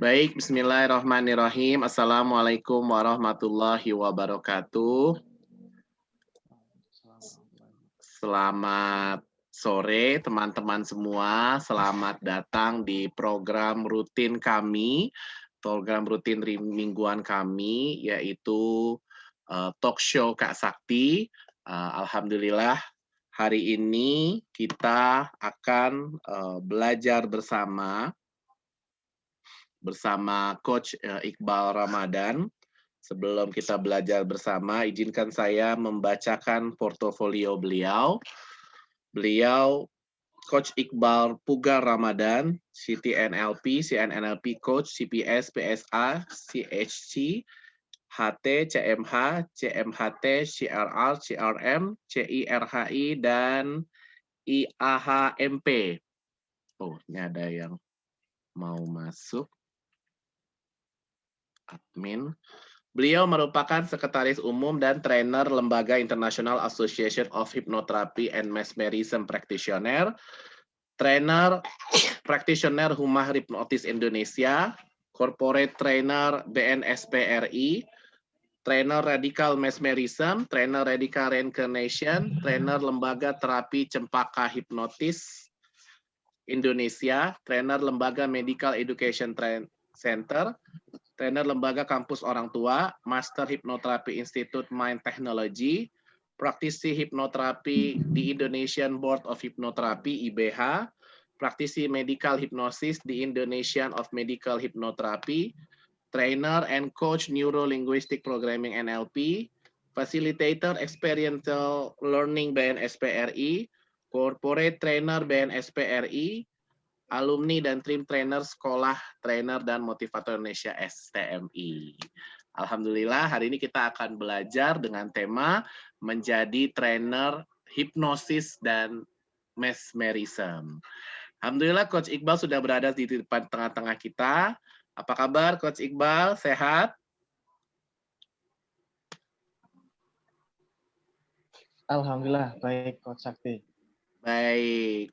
Baik, bismillahirrahmanirrahim. Assalamualaikum warahmatullahi wabarakatuh. Selamat sore teman-teman semua. Selamat datang di program rutin kami, mingguan kami, yaitu talk show Kak Sakti. Alhamdulillah hari ini kita akan belajar bersama Coach Iqbal Ramadan. Sebelum kita belajar bersama, izinkan saya membacakan portofolio beliau. Beliau Coach Iqbal Pugar Ramadan, CTNLP, CNNLP Coach, CPS, PSA, CHC, HT, CMH, CMHT, CRR, CRM, CIRHI, dan IAHMP. Oh, ini ada yang mau masuk. Admin. Beliau merupakan Sekretaris Umum dan Trainer Lembaga International Association of Hypnotherapy and Mesmerism Practitioner, Trainer Practitioner Humah Hypnotis Indonesia, Corporate Trainer BNSPRI, Trainer Radical Mesmerism, Trainer Radical Reincarnation, Trainer Lembaga Terapi Cempaka Hipnotis Indonesia, Trainer Lembaga Medical Education Center, Trainer Lembaga Kampus Orang Tua, Master Hypnotherapy Institute Mind Technology, Praktisi Hipnoterapi di Indonesian Board of Hypnotherapy (IBH), Praktisi Medical Hypnosis di Indonesian of Medical Hypnotherapy, Trainer and Coach Neuro-Linguistic Programming NLP, Facilitator Experiential Learning BNSPRI, Corporate Trainer BNSPRI, alumni dan tim trainer Sekolah Trainer dan Motivator Indonesia STMI. Alhamdulillah hari ini kita akan belajar dengan tema menjadi trainer hipnosis dan mesmerism. Alhamdulillah Coach Iqbal sudah berada di depan tengah-tengah kita. Apa kabar Coach Iqbal? Sehat? Alhamdulillah, baik Coach Sakti. Baik.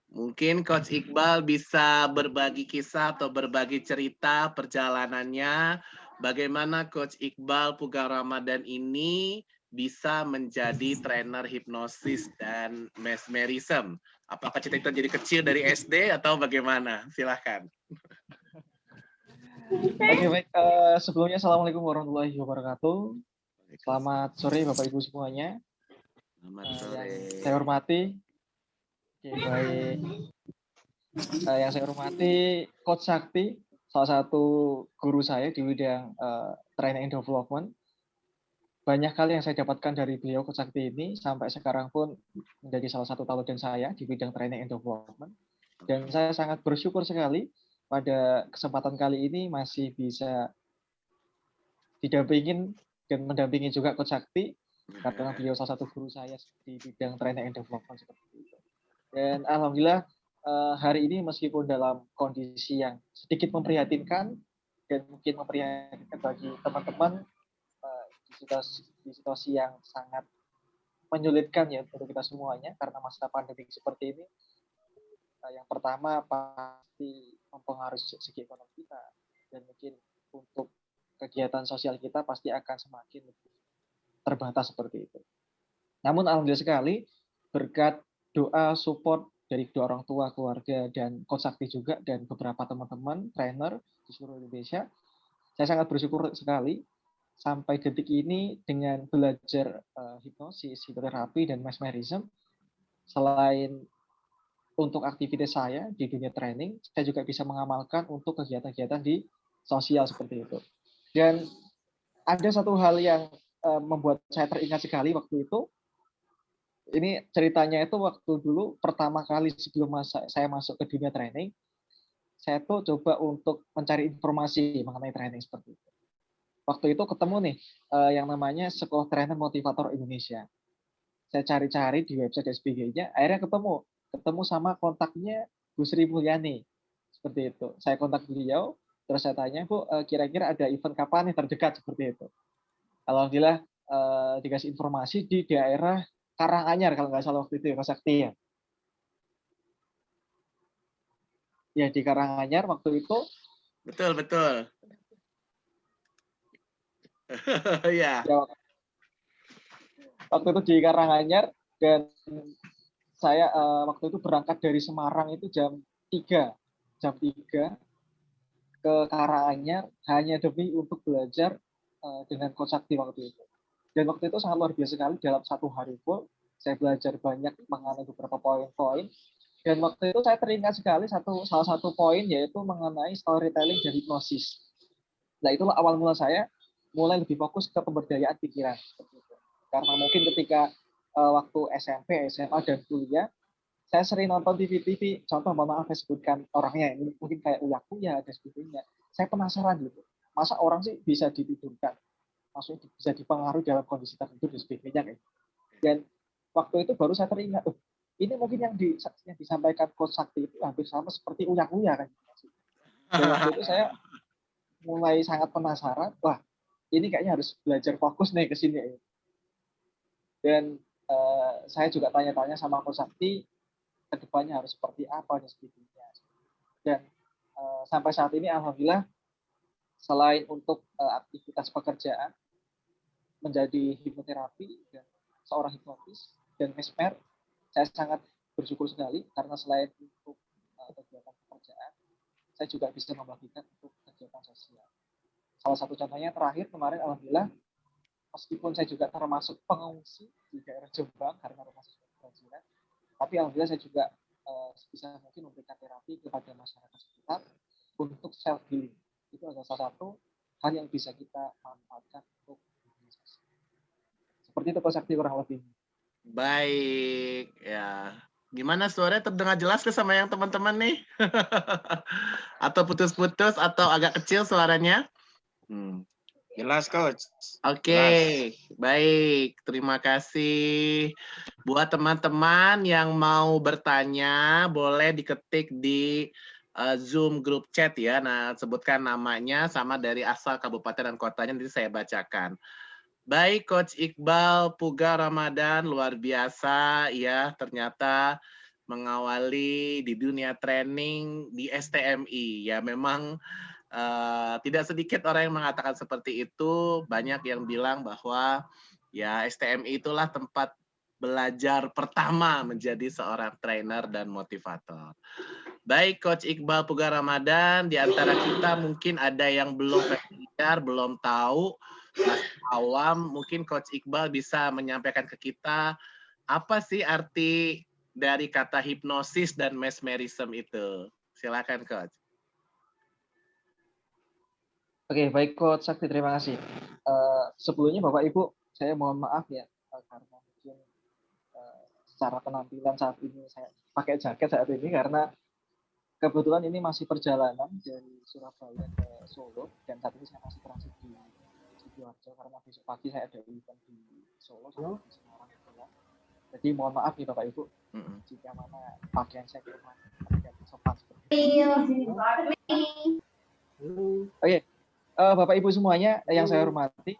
Mungkin Coach Iqbal bisa berbagi kisah atau berbagi cerita perjalanannya bagaimana Coach Iqbal Pugar Ramadan ini bisa menjadi trainer hipnosis dan mesmerism. Apakah cerita jadi kecil dari SD atau bagaimana? Silahkan. Oke, baik. Sebelumnya Assalamualaikum warahmatullahi wabarakatuh. Selamat sore Bapak Ibu semuanya. Selamat sore. Yang saya hormati, yang saya hormati Coach Sakti, salah satu guru saya di bidang training and development. Banyak kali yang saya dapatkan dari beliau Coach Sakti ini sampai sekarang pun menjadi salah satu teladan saya di bidang training and development. Dan saya sangat bersyukur sekali pada kesempatan kali ini masih bisa didampingin dan mendampingi juga Coach Sakti karena beliau salah satu guru saya di bidang training and development seperti itu. Dan alhamdulillah hari ini meskipun dalam kondisi yang sedikit memprihatinkan dan mungkin memprihatinkan bagi teman-teman di situasi yang sangat menyulitkan ya untuk kita semuanya karena masa pandemi seperti ini. Yang pertama pasti mempengaruhi segi ekonomi kita dan mungkin untuk kegiatan sosial kita pasti akan semakin terbatas seperti itu. Namun alhamdulillah sekali berkat doa support dari kedua orang tua, keluarga, dan Coach Sakti juga dan beberapa teman-teman trainer di seluruh Indonesia, saya sangat bersyukur sekali sampai detik ini dengan belajar hipnosis, hipnoterapi, dan mesmerism. Selain untuk aktivitas saya di dunia training, saya juga bisa mengamalkan untuk kegiatan-kegiatan di sosial seperti itu. Dan ada satu hal yang membuat saya teringat sekali waktu itu. Ini ceritanya itu waktu dulu pertama kali sebelum saya masuk ke dunia training, saya tuh coba untuk mencari informasi mengenai training seperti itu. Waktu itu ketemu nih yang namanya Sekolah Trainer Motivator Indonesia. Saya cari-cari di website SPG-nya, akhirnya ketemu sama kontaknya Bu Sri Mulyani. Seperti itu. Saya kontak beliau, terus saya tanya, Bu, kira-kira ada event kapan nih terdekat seperti itu. Alhamdulillah dikasih informasi di daerah Karanganyar kalau nggak salah waktu itu ya, Mas Sakti ya. Ya di Karanganyar waktu itu Betul, betul. Ya. Ya, waktu itu di Karanganyar, dan saya waktu itu berangkat dari Semarang itu jam 3 ke Karanganyar hanya demi untuk belajar dengan Coach Sakti waktu itu. Dan waktu itu sangat luar biasa sekali, dalam satu hari full saya belajar banyak mengenai beberapa poin-poin. Dan waktu itu saya teringat sekali salah satu poin, yaitu mengenai storytelling dan hipnosis. Nah, itulah awal mula saya mulai lebih fokus ke pemberdayaan pikiran. Karena mungkin ketika waktu SMP, SMA, dan kuliah, saya sering nonton TV-TV, contoh mohon maaf saya sebutkan orangnya, ini mungkin kayak Uya Kuya dan sebagainya. Saya penasaran gitu, masa orang sih bisa ditidurkan, maksudnya bisa dipengaruhi dalam kondisi tertentu dan sebagainya. Dan waktu itu baru saya teringat, ini mungkin yang disampaikan Coach Sakti itu hampir sama seperti Uya Kuya kan. Dan waktu itu saya mulai sangat penasaran, wah ini kayaknya harus belajar fokus nih ke sini. Dan saya juga tanya-tanya sama Coach Sakti, kedepannya harus seperti apa dan sebagainya. Dan sampai saat ini alhamdulillah, selain untuk aktivitas pekerjaan menjadi hipnoterapi dan seorang hipnotis dan mesmer, saya sangat bersyukur sekali karena selain untuk kegiatan pekerjaan, saya juga bisa membagikan untuk kegiatan sosial. Salah satu contohnya terakhir kemarin alhamdulillah, meskipun saya juga termasuk pengungsi di daerah Jombang karena rumah saya kebanjiran, tapi alhamdulillah saya juga sebisa mungkin memberikan terapi kepada masyarakat sekitar untuk self healing. Itu adalah salah satu hal yang bisa kita manfaatkan untuk organisasi. Seperti itu Pak Sakti kurang lebih. Baik, ya. Gimana suaranya terdengar jelas ke sama yang teman-teman nih? Atau putus-putus atau agak kecil suaranya? Jelas, Coach. Oke, baik. Terima kasih. Buat teman-teman yang mau bertanya, boleh diketik di Zoom grup chat ya. Nah, sebutkan namanya sama dari asal kabupaten dan kotanya, nanti saya bacakan. Baik, Coach Iqbal Puga Ramadan, luar biasa ya, ternyata mengawali di dunia training di STMI. Ya, memang tidak sedikit orang yang mengatakan seperti itu. Banyak yang bilang bahwa ya STMI itulah tempat belajar pertama menjadi seorang trainer dan motivator. Baik, Coach Iqbal Puga Ramadan, di antara kita mungkin ada yang belum familiar, belum tahu, masih awam, mungkin Coach Iqbal bisa menyampaikan ke kita apa sih arti dari kata hipnosis dan mesmerism itu. Silakan, Coach. Oke, baik Coach Sakti, terima kasih. Sebelumnya Bapak Ibu, saya mohon maaf ya, karena mungkin secara penampilan saat ini saya pakai jaket saat ini karena kebetulan ini masih perjalanan dari Surabaya ke Solo, dan saat ini saya masih transit di Sidoarjo karena besok pagi saya ada event di Solo sama di Semarang juga. Jadi mohon maaf nih Bapak Ibu, jika mana pakaian saya kurang sopan seperti itu. Oke, Bapak Ibu semuanya yang saya hormati,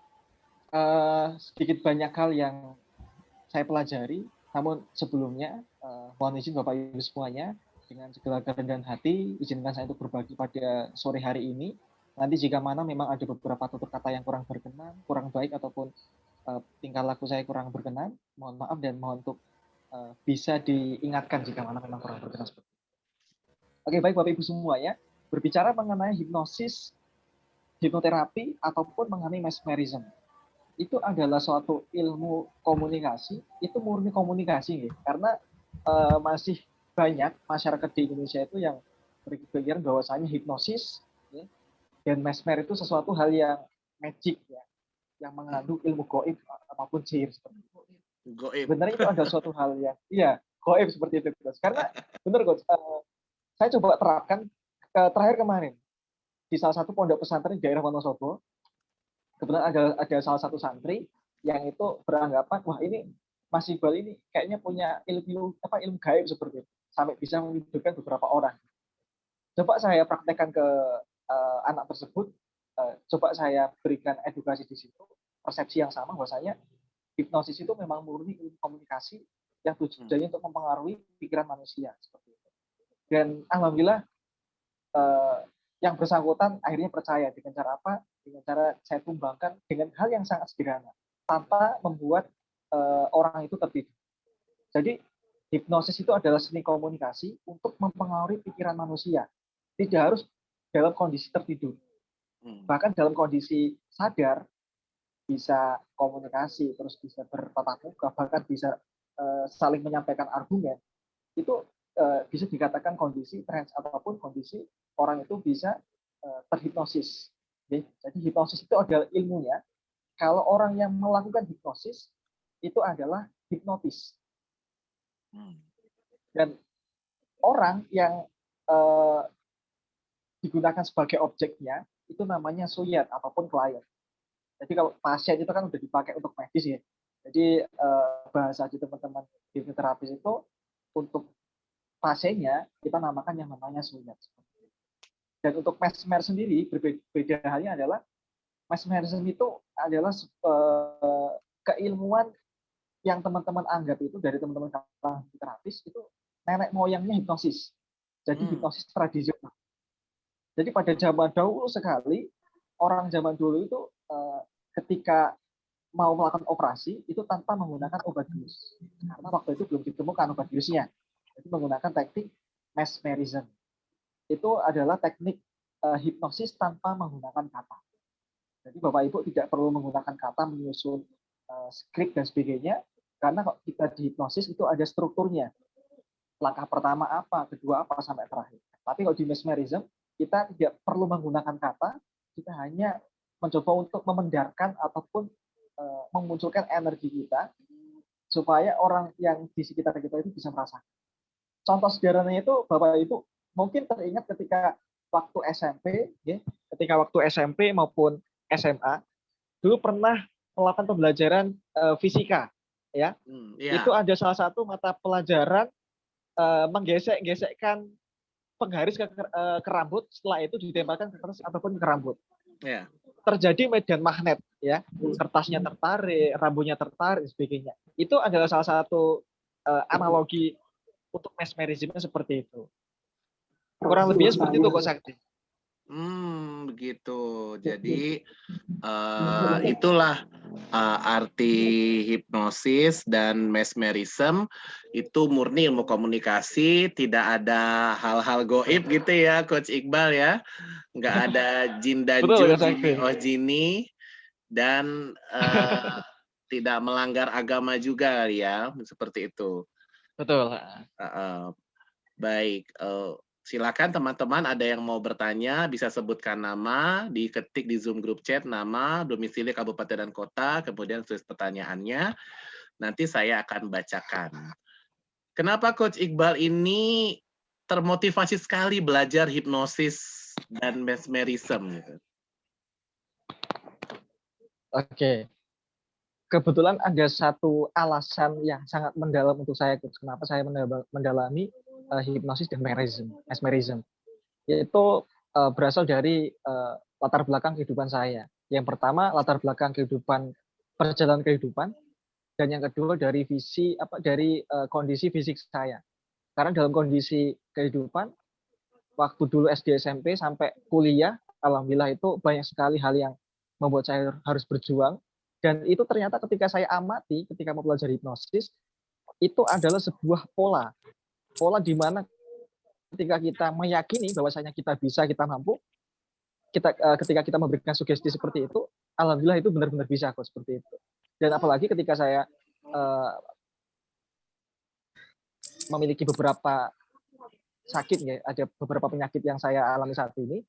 sedikit banyak hal yang saya pelajari, namun sebelumnya mohon izin Bapak Ibu semuanya, dengan segala kerendahan hati, izinkan saya untuk berbagi pada sore hari ini. Nanti jika mana memang ada beberapa tutur kata yang kurang berkenan, kurang baik, ataupun tingkah laku saya kurang berkenan, mohon maaf dan mohon untuk bisa diingatkan jika mana memang kurang berkenan seperti itu. Oke, baik Bapak Ibu semuanya, berbicara mengenai hipnosis, hipnoterapi, ataupun mengenai mesmerism, itu adalah suatu ilmu komunikasi, itu murni komunikasi nih, karena masih banyak masyarakat di Indonesia itu yang berpikiran bahwasanya hipnosis ya, dan mesmer itu sesuatu hal yang magic ya, yang mengandung ilmu goib apapun sihir seperti itu. Goib. Sebenarnya itu ada suatu hal yang goib seperti itu, Coach. Karena benar Coach, saya coba terapkan terakhir kemarin di salah satu pondok pesantren di daerah Wonosobo. Kebetulan ada salah satu santri yang itu beranggapan, wah ini Mas Iqbal ini kayaknya punya ilmu gaib seperti itu, sampai bisa menghidupkan beberapa orang. Coba saya praktekkan ke anak tersebut, coba saya berikan edukasi di situ, persepsi yang sama bahwasanya hipnosis itu memang murni ilmu komunikasi yang tujuannya untuk mempengaruhi pikiran manusia seperti itu. Dan alhamdulillah yang bersangkutan akhirnya percaya dengan cara apa? Dengan cara saya tumbangkan dengan hal yang sangat sederhana, tanpa membuat orang itu tertidur. Jadi hipnosis itu adalah seni komunikasi untuk mempengaruhi pikiran manusia. Tidak harus dalam kondisi tertidur. Bahkan dalam kondisi sadar bisa komunikasi, terus bisa bertatap muka, bahkan bisa saling menyampaikan argumen. Itu bisa dikatakan kondisi trance ataupun kondisi orang itu bisa terhipnosis. Jadi hipnosis itu adalah ilmunya. Kalau orang yang melakukan hipnosis itu adalah hipnotis. Dan orang yang digunakan sebagai objeknya itu namanya suyat ataupun klien. Jadi kalau pasien itu kan udah dipakai untuk medis ya. Jadi bahasa di teman-teman hipnoterapis itu untuk pasiennya kita namakan yang namanya suyat. Dan untuk mesmer sendiri berbeda halnya adalah mesmerism itu adalah keilmuan yang teman-teman anggap itu dari teman-teman terapis itu nenek moyangnya hipnosis. Jadi hipnosis tradisional. Jadi pada zaman dahulu sekali, orang zaman dulu itu ketika mau melakukan operasi itu tanpa menggunakan obat bius. Karena waktu itu belum ditemukan obat biusnya. Jadi menggunakan teknik mesmerism. Itu adalah teknik hipnosis tanpa menggunakan kata. Jadi Bapak Ibu tidak perlu menggunakan kata menyusun skrip dan sebagainya, karena kalau kita di hipnosis itu ada strukturnya. Langkah pertama apa, kedua apa, sampai terakhir. Tapi kalau di mesmerism, kita tidak perlu menggunakan kata, kita hanya mencoba untuk memendarkan ataupun memunculkan energi kita, supaya orang yang di sekitar kita itu bisa merasakan. Contoh sederhananya itu, Bapak Ibu mungkin teringat ketika waktu SMP, ya, ketika waktu SMP maupun SMA, dulu pernah melakukan pembelajaran fisika, ya. Itu ada salah satu mata pelajaran menggesek-gesekkan penggaris ke rambut, setelah itu ditempelkan ke kertas ataupun ke rambut. Terjadi medan magnet, ya, kertasnya tertarik, rambutnya tertarik, sebagainya. Itu adalah salah satu analogi untuk mesmerisme seperti itu. Kurang lebihnya seperti itu kok Sakti. Begitu. Jadi itulah arti hipnosis dan mesmerism itu murni ilmu komunikasi, tidak ada hal-hal goib gitu ya, Coach Iqbal ya, nggak ada jin dan jun, jini, dan tidak melanggar agama juga ya, seperti itu. Betul. Baik. Silakan teman-teman, ada yang mau bertanya, bisa sebutkan nama, diketik di Zoom Group Chat, nama, domisili kabupaten dan kota, kemudian tulis pertanyaannya. Nanti saya akan bacakan. Kenapa Coach Iqbal ini termotivasi sekali belajar hipnosis dan mesmerism? Oke. Kebetulan ada satu alasan yang sangat mendalam untuk saya, kenapa saya mendalami hipnosis dan mesmerism. Yaitu berasal dari latar belakang kehidupan saya. Yang pertama, latar belakang perjalanan kehidupan, dan yang kedua dari kondisi fisik saya. Karena dalam kondisi kehidupan, waktu dulu SD, SMP sampai kuliah, alhamdulillah itu banyak sekali hal yang membuat saya harus berjuang. Dan itu ternyata ketika saya amati, ketika mempelajari hipnosis, itu adalah sebuah pola di mana ketika kita meyakini bahwasanya kita bisa, kita mampu, ketika kita memberikan sugesti seperti itu, alhamdulillah itu benar-benar bisa kok seperti itu. Dan apalagi ketika saya memiliki beberapa sakit, ya, ada beberapa penyakit yang saya alami saat ini,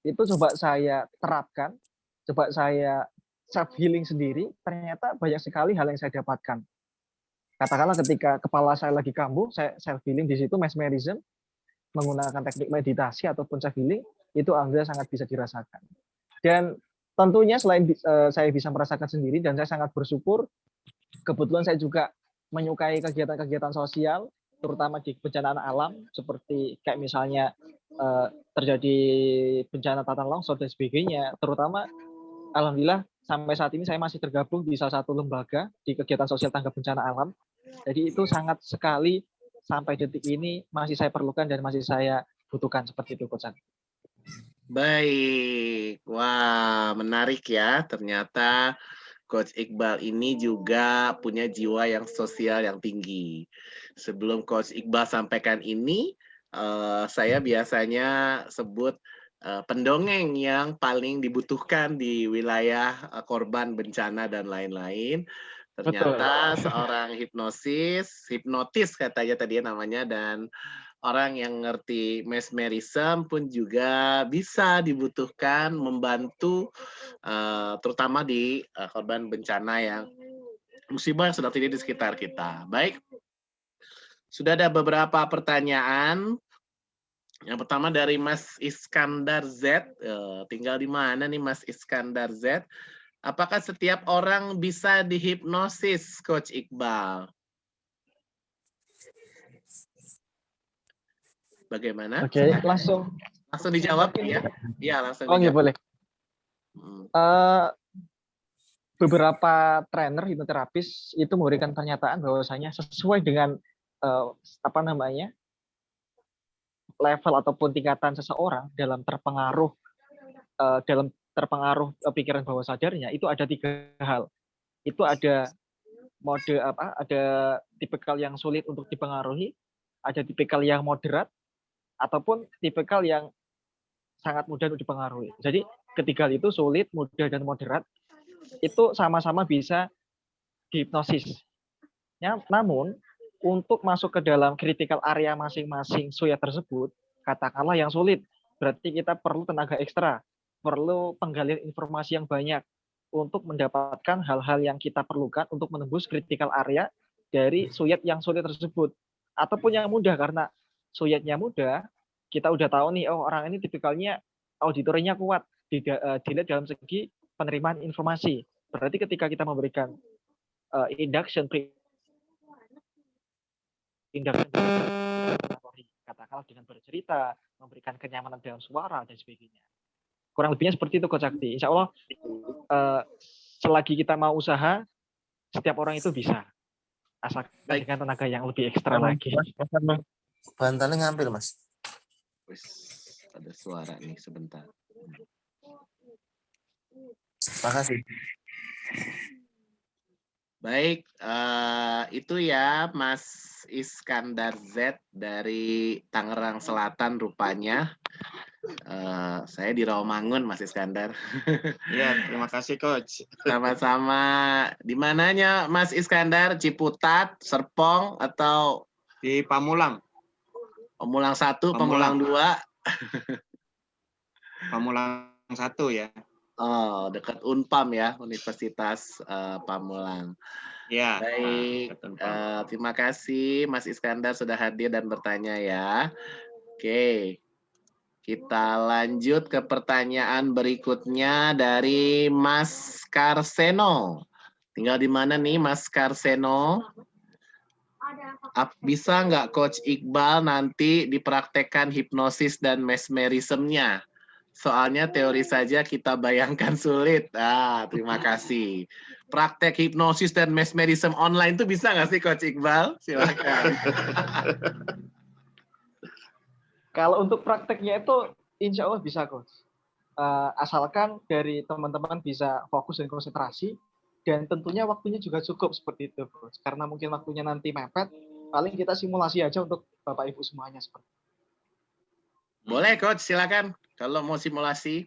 itu coba saya terapkan, coba saya self healing sendiri, ternyata banyak sekali hal yang saya dapatkan. Katakanlah ketika kepala saya lagi kambuh, saya self healing di situ, mesmerism, menggunakan teknik meditasi ataupun self healing, itu alhamdulillah sangat bisa dirasakan. Dan tentunya selain saya bisa merasakan sendiri, dan saya sangat bersyukur, kebetulan saya juga menyukai kegiatan-kegiatan sosial, terutama di bencana alam, seperti kayak misalnya terjadi bencana tanah longsor dan sebagainya, terutama alhamdulillah sampai saat ini saya masih tergabung di salah satu lembaga di kegiatan sosial tanggap bencana alam. Jadi itu sangat sekali sampai detik ini masih saya perlukan dan masih saya butuhkan seperti itu, Coach. Baik, wah menarik ya. Ternyata Coach Iqbal ini juga punya jiwa yang sosial yang tinggi. Sebelum Coach Iqbal sampaikan ini, saya biasanya sebut pendongeng yang paling dibutuhkan di wilayah korban bencana dan lain-lain. Betul. Ternyata seorang hipnotis katanya tadi namanya, dan orang yang ngerti mesmerism pun juga bisa dibutuhkan membantu terutama di korban bencana yang musibah yang sedang terjadi di sekitar kita. Baik, sudah ada beberapa pertanyaan. Yang pertama dari Mas Iskandar Z. Tinggal di mana nih Mas Iskandar Z? Apakah setiap orang bisa dihipnosis, Coach Iqbal? Bagaimana? Oke, langsung dijawab mungkin ya? Iya, langsung Oh, iya dijawab. boleh. Beberapa trainer hipnoterapis itu memberikan pernyataan bahwasanya sesuai dengan level ataupun tingkatan seseorang dalam terpengaruh pikiran bawah sadarnya, itu ada 3 hal. Itu ada ada tipikal yang sulit untuk dipengaruhi, ada tipikal yang moderat, ataupun tipikal yang sangat mudah untuk dipengaruhi. Jadi ketiga itu sulit, mudah, dan moderat itu sama-sama bisa dihipnosis. Namun untuk masuk ke dalam critical area masing-masing suya tersebut, katakanlah yang sulit, berarti kita perlu tenaga ekstra, perlu penggalian informasi yang banyak untuk mendapatkan hal-hal yang kita perlukan untuk menembus critical area dari suyat yang sulit tersebut. Ataupun yang mudah, karena suyatnya mudah, kita udah tahu nih, oh orang ini tipikalnya auditorinya kuat, dilihat dalam segi penerimaan informasi. Berarti ketika kita memberikan induction katakanlah dengan bercerita, memberikan kenyamanan dalam suara dan sebagainya. Kurang lebihnya seperti itu, Coach Sakti. Insya Allah selagi kita mau usaha, setiap orang itu bisa. Asalkan dengan tenaga yang lebih ekstra lagi. Bantalnya ngambil, Mas. Wis, ada suara nih sebentar. Makasih. Baik, itu ya Mas Iskandar Z dari Tangerang Selatan rupanya. Saya di Rawamangun, Mas Iskandar. Ya, terima kasih Coach. Sama-sama. Di mananya Mas Iskandar? Ciputat, Serpong, atau Di Pamulang? Pamulang 1, Pamulang 2? Pamulang 1 ya. Oh, dekat Unpam ya, Universitas Pamulang. Ya. Baik, terima kasih Mas Iskandar sudah hadir dan bertanya ya. Oke, kita lanjut ke pertanyaan berikutnya dari Mas Karseno. Tinggal di mana nih Mas Karseno? Bisa nggak Coach Iqbal nanti dipraktekkan hipnosis dan mesmerismnya? Soalnya teori saja kita bayangkan sulit. Terima kasih. Praktek hipnosis dan mesmerism online itu bisa nggak sih Coach Iqbal? Silakan. Kalau untuk prakteknya itu insya Allah bisa, Coach. Asalkan dari teman-teman bisa fokus dan konsentrasi, dan tentunya waktunya juga cukup seperti itu, Coach. Karena mungkin waktunya nanti mepet, paling kita simulasi aja untuk Bapak Ibu semuanya seperti itu. Boleh Coach, silakan. Kalau mau simulasi.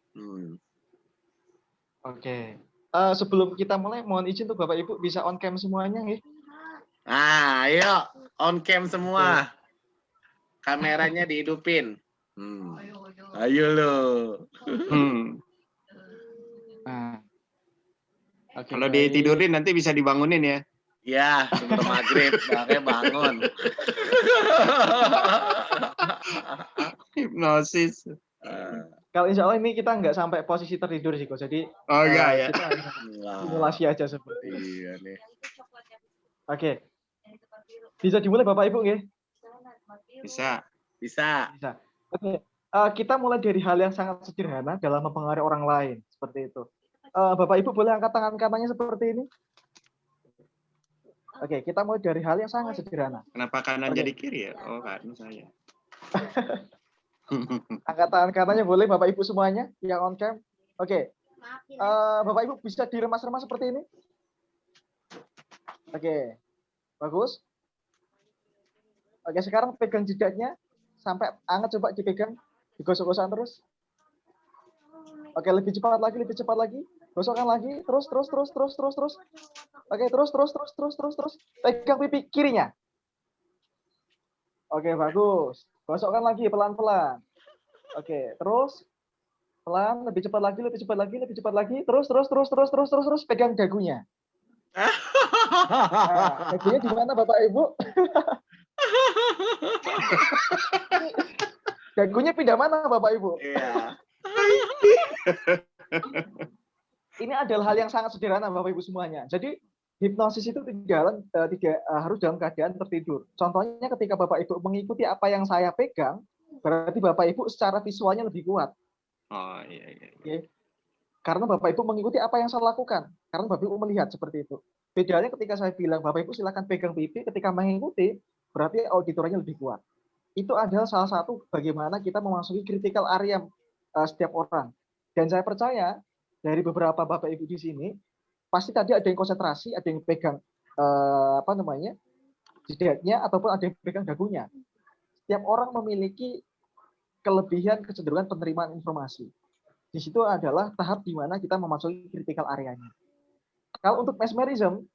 Oke. Sebelum kita mulai, mohon izin untuk Bapak Ibu bisa on cam semuanya, ya. Ayo on cam semua. Kameranya dihidupin. Ayo lo. Okay, kalau ditidurin nanti bisa dibangunin ya. Ya, sebelum maghrib, makanya bangun. Hipnosis. Kalau insya Allah ini kita nggak sampai posisi tertidur sih, Coach. Jadi enggak ya. Kita simulasi aja seperti itu. Iya nih. Oke. Bisa dimulai Bapak Ibu, nggih? Bisa. Oke. Kita mulai dari hal yang sangat sederhana dalam mempengaruhi orang lain, seperti itu. Bapak Ibu boleh angkat tangan kanannya seperti ini? Oke, kita mulai dari hal yang sangat sederhana. Kenapa kanan jadi kiri ya? Oh, kan saya. Angkat tangan kanannya boleh Bapak Ibu semuanya yang on cam. Oke. Bapak Ibu bisa diremas-remas seperti ini. Oke. Bagus. Oke, sekarang pegang jidatnya sampai anget, coba dipegang. Digosok-gosok terus. Oke, lebih cepat lagi, lebih cepat lagi. Gosokkan lagi, terus. Oke, terus. Pegang pipi kirinya. Oke, bagus. Gosokkan lagi pelan-pelan. Oke, terus pelan, lebih cepat lagi. Terus. Pegang dagunya. Nah, dagunya di mana Bapak Ibu? Dagunya pindah mana Bapak Ibu? Iya. Ini adalah hal yang sangat sederhana Bapak Ibu semuanya. Jadi hipnosis itu tidak harus dalam keadaan tertidur. Contohnya ketika Bapak Ibu mengikuti apa yang saya pegang, berarti Bapak Ibu secara visualnya lebih kuat. Oh iya. Oke. Karena Bapak Ibu mengikuti apa yang saya lakukan. Karena Bapak Ibu melihat seperti itu. Bedanya ketika saya bilang Bapak Ibu silakan pegang pipi, ketika mengikuti berarti auditornya lebih kuat. Itu adalah salah satu bagaimana kita memasuki critical area setiap orang. Dan saya percaya dari beberapa Bapak Ibu di sini pasti tadi ada yang konsentrasi, ada yang pegang jidatnya ataupun ada yang pegang dagunya. Setiap orang memiliki kelebihan kecenderungan penerimaan informasi. Di situ adalah tahap di mana kita memasuki critical area-nya. Kalau untuk mesmerism,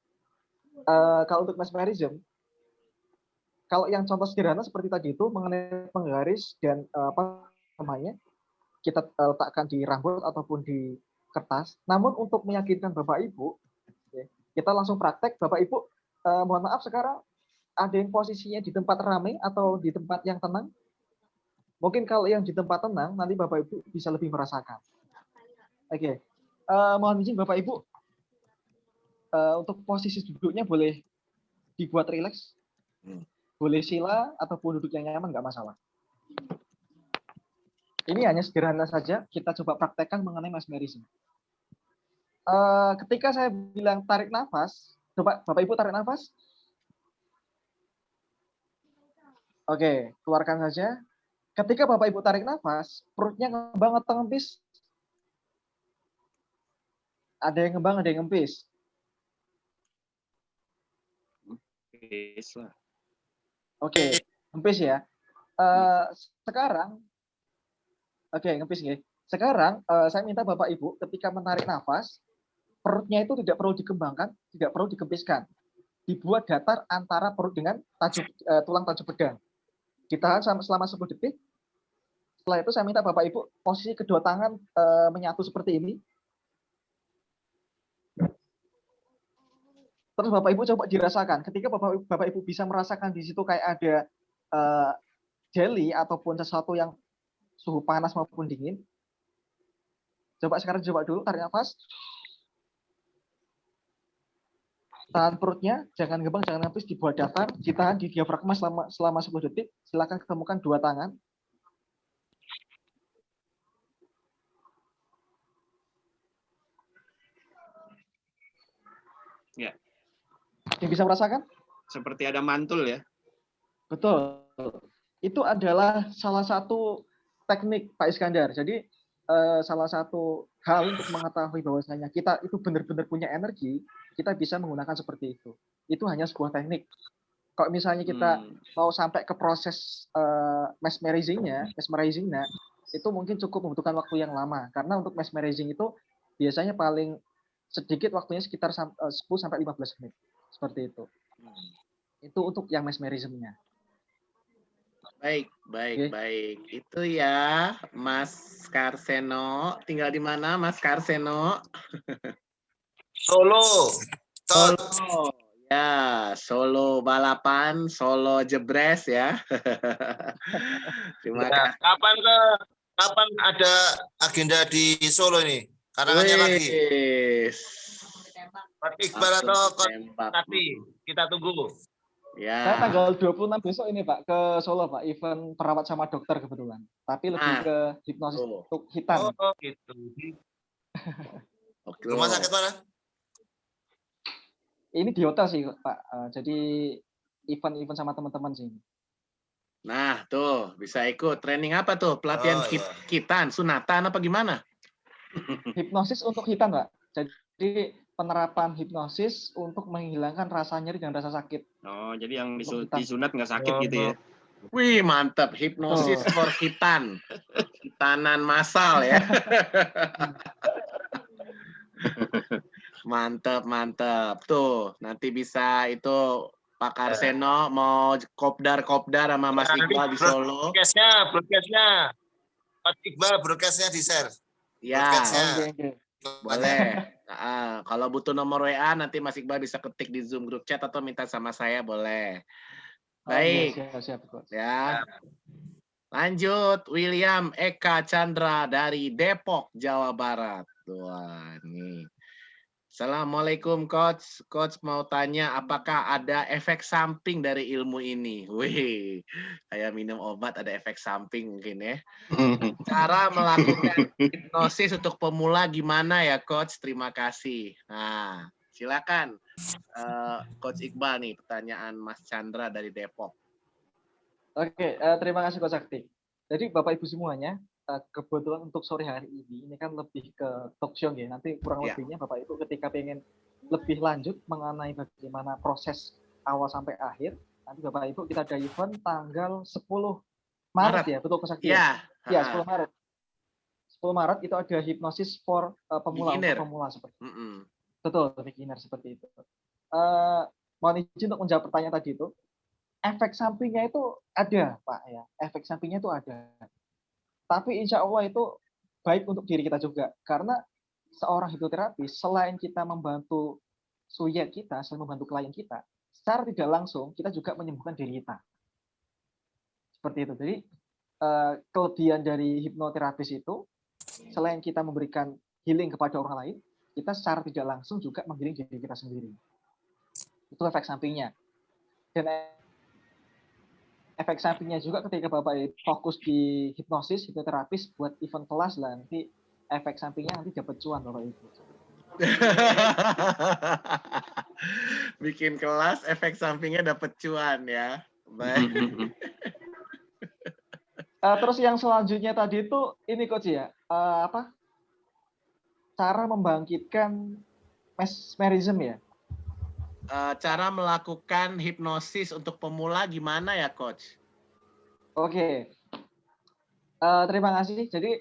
kalau yang contoh sederhana seperti tadi itu mengenai penggaris dan kita letakkan di rambut ataupun di kertas. Namun untuk meyakinkan Bapak Ibu, kita langsung praktek. Bapak Ibu, mohon maaf sekarang ada yang posisinya di tempat ramai atau di tempat yang tenang? Mungkin kalau yang di tempat tenang, nanti Bapak Ibu bisa lebih merasakan. Oke, mohon izin Bapak Ibu, untuk posisi duduknya boleh dibuat rileks, boleh sila ataupun duduk yang nyaman, nggak masalah. Ini hanya sederhana saja, kita coba praktekkan mengenai mesmerism. Ketika saya bilang tarik nafas, coba Bapak Ibu tarik nafas. Oke, keluarkan saja. Ketika Bapak Ibu tarik nafas, perutnya ngembang atau ngempis? Ada yang ngembang, ada yang ngempis. Oke, ngempis ya. Sekarang, oke, ngempis ya. Sekarang saya minta Bapak Ibu ketika menarik nafas, perutnya itu tidak perlu dikembangkan, tidak perlu dikempiskan. Dibuat datar antara perut dengan tulang tajuk pedang. Ditahan selama 10 detik. Setelah itu saya minta Bapak Ibu posisi kedua tangan menyatu seperti ini. Terus Bapak Ibu coba dirasakan. Ketika Bapak Ibu bisa merasakan di situ kayak ada jelly ataupun sesuatu yang suhu panas maupun dingin. Coba sekarang dulu tarik nafas. Tahan perutnya, jangan gembang, jangan ngempis, dibuat datar, ditahan di diafragma selama 10 detik. Silakan ketemukan dua tangan. Ya. Yang bisa merasakan? Seperti ada mantul ya. Betul. Itu adalah salah satu teknik Pak Iskandar. Jadi salah satu hal untuk mengetahui bahwasanya kita itu benar-benar punya energi, kita bisa menggunakan seperti itu. Itu hanya sebuah teknik. Kalau misalnya kita mau sampai ke proses mesmerizingnya, itu mungkin cukup membutuhkan waktu yang lama. Karena untuk mesmerizing itu biasanya paling sedikit waktunya sekitar 10-15 menit. Seperti itu. Itu untuk yang mesmerismnya. Baik. Itu ya, Mas Karseno. Tinggal di mana, Mas Karseno? Solo. Solo. Ya, Solo balapan, Solo jebres ya. Terima kasih. Kapan ada agenda di Solo ini? Karangannya lagi. Pak Iqbal atau tapi kita tunggu. Ya. Saya tanggal 26 besok ini Pak ke Solo Pak, event perawat sama dokter kebetulan. Tapi lebih ke hipnosis untuk hitam. Oh gitu. Rumah sakit mana? Ini di hotel sih Pak. Jadi event sama teman-teman sih. Nah, tuh bisa ikut. Training apa tuh? Pelatihan Oh, iya. kitan, sunatan apa gimana? Hipnosis untuk hitam, Pak. Jadi penerapan hipnosis untuk menghilangkan rasa nyeri dan rasa sakit. Oh, jadi yang Untuk hitam. disunat nggak sakit gitu ya? Wih, mantap. Hipnosis for hitan. Hitanan massal ya. Mantap, mantap. Tuh, nanti bisa itu Pak Karseno mau kopdar-kopdar sama Mas Iqbal di Solo. Broadcastnya. Mas Iqbal broadcastnya di-share. Ya, Broadcastnya. Oke. boleh. Kalau butuh nomor WA nanti Mas Iqbal bisa ketik di Zoom group chat atau minta sama saya boleh. Baik. Siap, Coach. Ya. Lanjut, William Eka Chandra dari Depok, Jawa Barat. Wah, nih. Assalamualaikum Coach. Coach mau tanya apakah ada efek samping dari ilmu ini? Wih, kayak minum obat ada efek samping mungkin ya. Cara melakukan hipnosis untuk pemula gimana ya Coach? Terima kasih. Nah, silakan Coach Iqbal nih pertanyaan Mas Chandra dari Depok. Oke, terima kasih Coach Sakti. Jadi Bapak Ibu semuanya, kebetulan untuk sore hari ini kan lebih ke talk show ya. Nanti kurang Ya. lebihnya Bapak Ibu ketika pengen lebih lanjut mengenai bagaimana proses awal sampai akhir, nanti Bapak Ibu kita ada event tanggal 10 Maret ya, betul Coach Sakti? Ya. Ya, 10 Maret. 10 Maret itu ada hipnosis for pemula, Beginner. untuk pemula seperti itu. Mm-mm. Betul, beginner seperti itu. Mohon izin untuk menjawab pertanyaan tadi itu. Efek sampingnya itu ada, Pak ya. Efek sampingnya itu ada. Tapi insya Allah itu baik untuk diri kita juga. Karena seorang hipnoterapis, selain kita membantu suyet kita, selain membantu klien kita, secara tidak langsung kita juga menyembuhkan diri kita. Seperti itu. Jadi kelebihan dari hipnoterapis itu, selain kita memberikan healing kepada orang lain, kita secara tidak langsung juga menghealing diri kita sendiri. Itu efek sampingnya. Dan efek sampingnya juga ketika Bapak fokus di hipnosis, hipnoterapis buat event kelas lah, nanti efek sampingnya nanti dapat cuan Bapak Ibu. Bikin kelas, efek sampingnya dapat cuan ya. Baik. Terus yang selanjutnya tadi itu ini Coach ya, cara membangkitkan mesmerism ya. Cara melakukan hipnosis untuk pemula gimana ya, Coach? Oke. Terima kasih. Jadi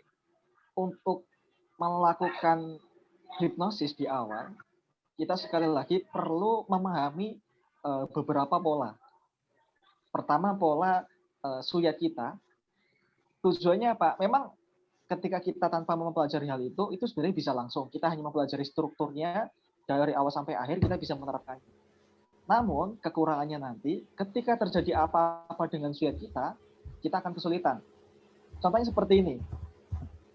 untuk melakukan hipnosis di awal, kita sekali lagi perlu memahami beberapa pola. Pertama, pola suyat kita. Tujuannya apa? Memang ketika kita tanpa mempelajari hal itu sebenarnya bisa langsung. Kita hanya mempelajari strukturnya, dari awal sampai akhir kita bisa menerapkannya. Namun kekurangannya nanti ketika terjadi apa-apa dengan suyat kita akan kesulitan. Contohnya seperti ini.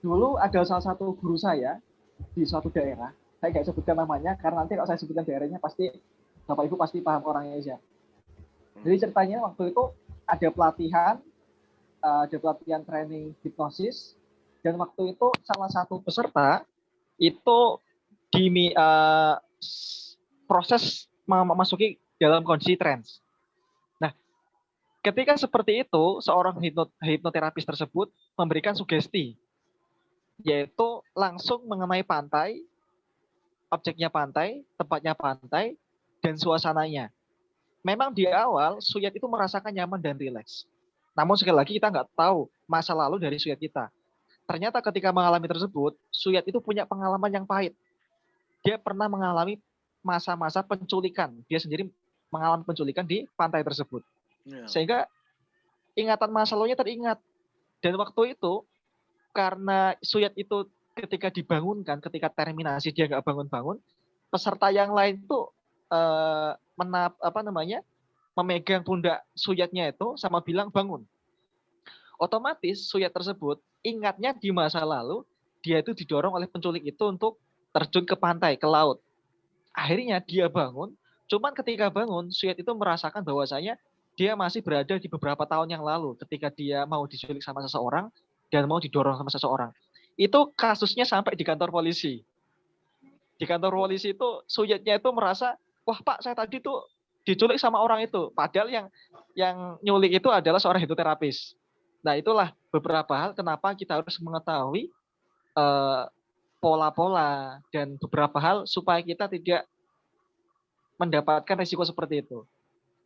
Dulu ada salah satu guru saya di suatu daerah, saya nggak sebutkan namanya karena nanti kalau saya sebutkan daerahnya pasti Bapak Ibu pasti paham orangnya siapa. Jadi ceritanya waktu itu ada pelatihan training hipnosis, dan waktu itu salah satu peserta itu di proses memasuki dalam kondisi trance. Nah, ketika seperti itu, seorang hipnoterapis tersebut memberikan sugesti, yaitu langsung mengenai pantai, objeknya pantai, tempatnya pantai, dan suasananya. Memang di awal, suyat itu merasakan nyaman dan rileks. Namun sekali lagi kita nggak tahu masa lalu dari suyat kita. Ternyata ketika mengalami tersebut, suyat itu punya pengalaman yang pahit. Dia pernah mengalami masa-masa penculikan. Dia sendiri mengalami penculikan di pantai tersebut. Sehingga ingatan masa lalunya teringat. Dan waktu itu, karena suyat itu ketika dibangunkan, ketika terminasi dia nggak bangun-bangun, peserta yang lain itu memegang pundak suyatnya itu sama bilang bangun. Otomatis suyat tersebut ingatnya di masa lalu dia itu didorong oleh penculik itu untuk terjun ke pantai, ke laut. Akhirnya dia bangun, cuman ketika bangun suyat itu merasakan bahwasanya dia masih berada di beberapa tahun yang lalu ketika dia mau diculik sama seseorang dan mau didorong sama seseorang. Itu kasusnya sampai di kantor polisi. Di kantor polisi itu suyatnya itu merasa, wah Pak, saya tadi tuh diculik sama orang itu. Padahal yang yang nyulik itu adalah seorang hipnoterapis. Nah, itulah beberapa hal kenapa kita harus mengetahui pola-pola dan beberapa hal supaya kita tidak mendapatkan risiko seperti itu.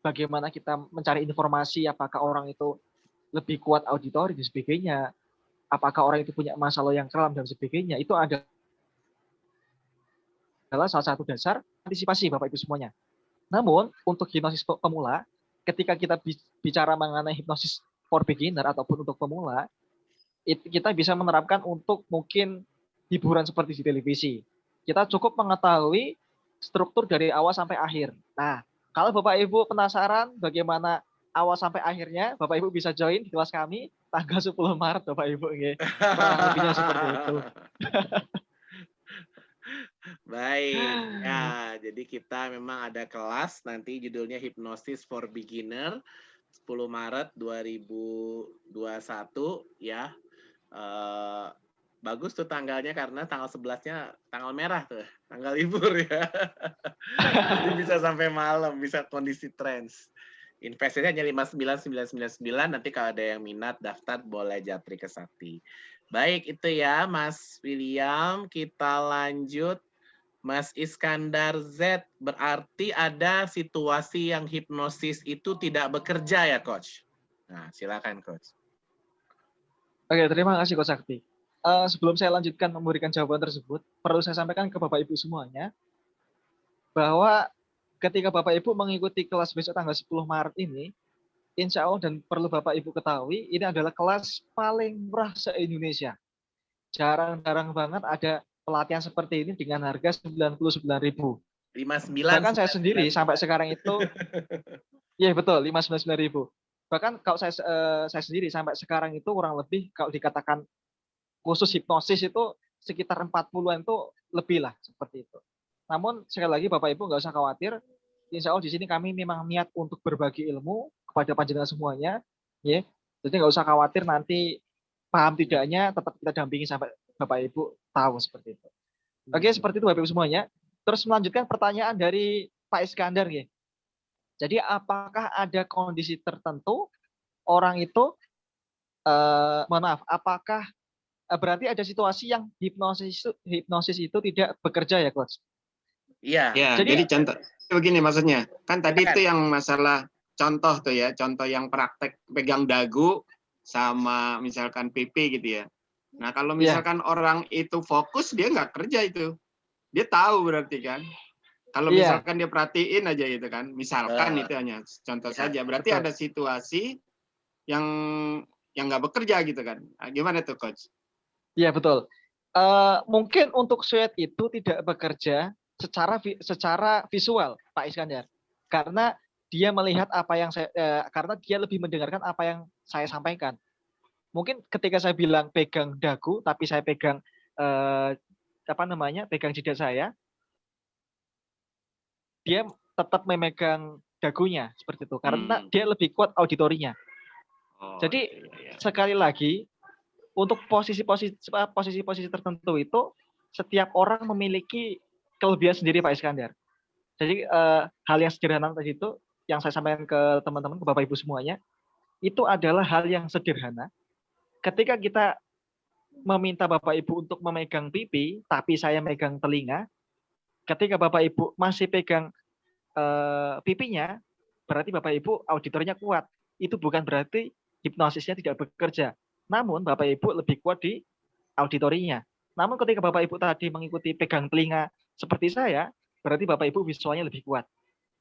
Bagaimana kita mencari informasi apakah orang itu lebih kuat auditori dan sebagainya, apakah orang itu punya masalah yang kelam dan sebagainya, itu adalah salah satu dasar antisipasi Bapak Ibu semuanya. Namun untuk hipnosis pemula, ketika kita bicara mengenai hipnosis for beginner ataupun untuk pemula, kita bisa menerapkan untuk mungkin hiburan seperti di televisi. Kita cukup mengetahui struktur dari awal sampai akhir. Nah, kalau Bapak Ibu penasaran bagaimana awal sampai akhirnya, Bapak Ibu bisa join di kelas kami tanggal 10 Maret Bapak Ibu. Kurang lebihnya seperti itu. Baik, ya, jadi kita memang ada kelas nanti judulnya Hipnosis for Beginner 10 Maret 2021 ya. Bagus tuh tanggalnya karena tanggal 11-nya tanggal merah tuh, tanggal libur ya. Jadi bisa sampai malam, bisa kondisi trends. Investasinya hanya 59.999, nanti kalau ada yang minat daftar boleh japri ke Sakti. Baik, itu ya Mas William, kita lanjut. Mas Iskandar Z, berarti ada situasi yang hipnosis itu tidak bekerja ya, Coach? Nah, silakan, Coach. Oke, terima kasih Coach Sakti. Sebelum saya lanjutkan memberikan jawaban tersebut, perlu saya sampaikan ke Bapak Ibu semuanya, bahwa ketika Bapak Ibu mengikuti kelas besok tanggal 10 Maret ini, insya Allah dan perlu Bapak Ibu ketahui, ini adalah kelas paling murah se-Indonesia. Jarang-jarang banget ada pelatihan seperti ini dengan harga 99.000. 59. Bahkan saya sendiri sampai sekarang itu, ya betul, 59.000. Bahkan kalau saya sendiri sampai sekarang itu kurang lebih kalau dikatakan khusus hipnosis itu sekitar 40-an itu lebih lah seperti itu. Namun sekali lagi Bapak Ibu nggak usah khawatir. Insya Allah di sini kami memang niat untuk berbagi ilmu kepada panjenengan semuanya, ya. Jadi nggak usah khawatir nanti paham tidaknya, tetap kita dampingi sampai Bapak Ibu tahu seperti itu. Oke, seperti itu Bapak Ibu semuanya. Terus melanjutkan pertanyaan dari Pak Iskandar, ya. Jadi apakah ada kondisi tertentu orang itu, apakah berarti ada situasi yang hipnosis itu tidak bekerja ya, Coach? Iya. Ya, jadi contoh begini maksudnya. Kan tadi itu yang masalah contoh tuh ya, contoh yang praktek pegang dagu sama misalkan pipi gitu ya. Nah, kalau misalkan orang itu fokus, dia nggak kerja itu. Dia tahu berarti kan. Kalau misalkan dia perhatiin aja gitu kan. Misalkan itu hanya contoh saja. Berarti ada situasi yang nggak bekerja gitu kan. Nah, gimana tuh, Coach? Iya, betul. Mungkin untuk sweat itu tidak bekerja secara visual, Pak Iskandar. Karena dia melihat apa yang karena dia lebih mendengarkan apa yang saya sampaikan. Mungkin ketika saya bilang pegang dagu, tapi saya pegang pegang jidat saya, dia tetap memegang dagunya seperti itu, karena dia lebih kuat auditorinya. Jadi sekali lagi untuk posisi-posisi tertentu itu setiap orang memiliki kelebihan sendiri, Pak Iskandar. Jadi hal yang sederhana tadi itu yang saya sampaikan ke teman-teman, ke Bapak Ibu semuanya, itu adalah hal yang sederhana. Ketika kita meminta Bapak Ibu untuk memegang pipi, tapi saya megang telinga, ketika Bapak Ibu masih pegang pipinya, berarti Bapak Ibu auditornya kuat. Itu bukan berarti hipnosisnya tidak bekerja. Namun Bapak Ibu lebih kuat di auditorinya. Namun ketika Bapak Ibu tadi mengikuti pegang telinga seperti saya, berarti Bapak Ibu visualnya lebih kuat.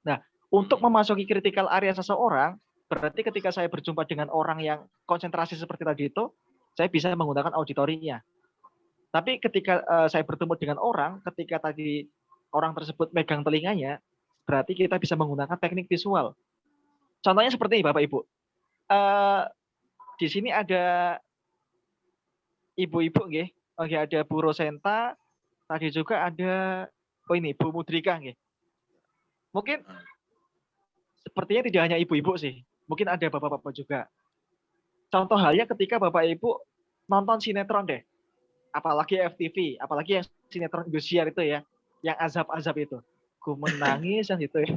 Nah, untuk memasuki critical area seseorang, berarti ketika saya berjumpa dengan orang yang konsentrasi seperti tadi itu, saya bisa menggunakan auditorinya. Tapi ketika saya bertemu dengan orang, ketika tadi orang tersebut megang telinganya, berarti kita bisa menggunakan teknik visual. Contohnya seperti ini, Bapak Ibu. Di sini ada ibu-ibu, nggih. Oke, ada Bu Rosenta, tadi juga ada Bu Mudrika, nggih. Mungkin sepertinya tidak hanya ibu-ibu sih, mungkin ada bapak-bapak juga. Contoh halnya ketika Bapak Ibu nonton sinetron deh, apalagi FTV, apalagi yang sinetron Indosiar itu ya, yang azab-azab itu, ku menangis yang itu ya.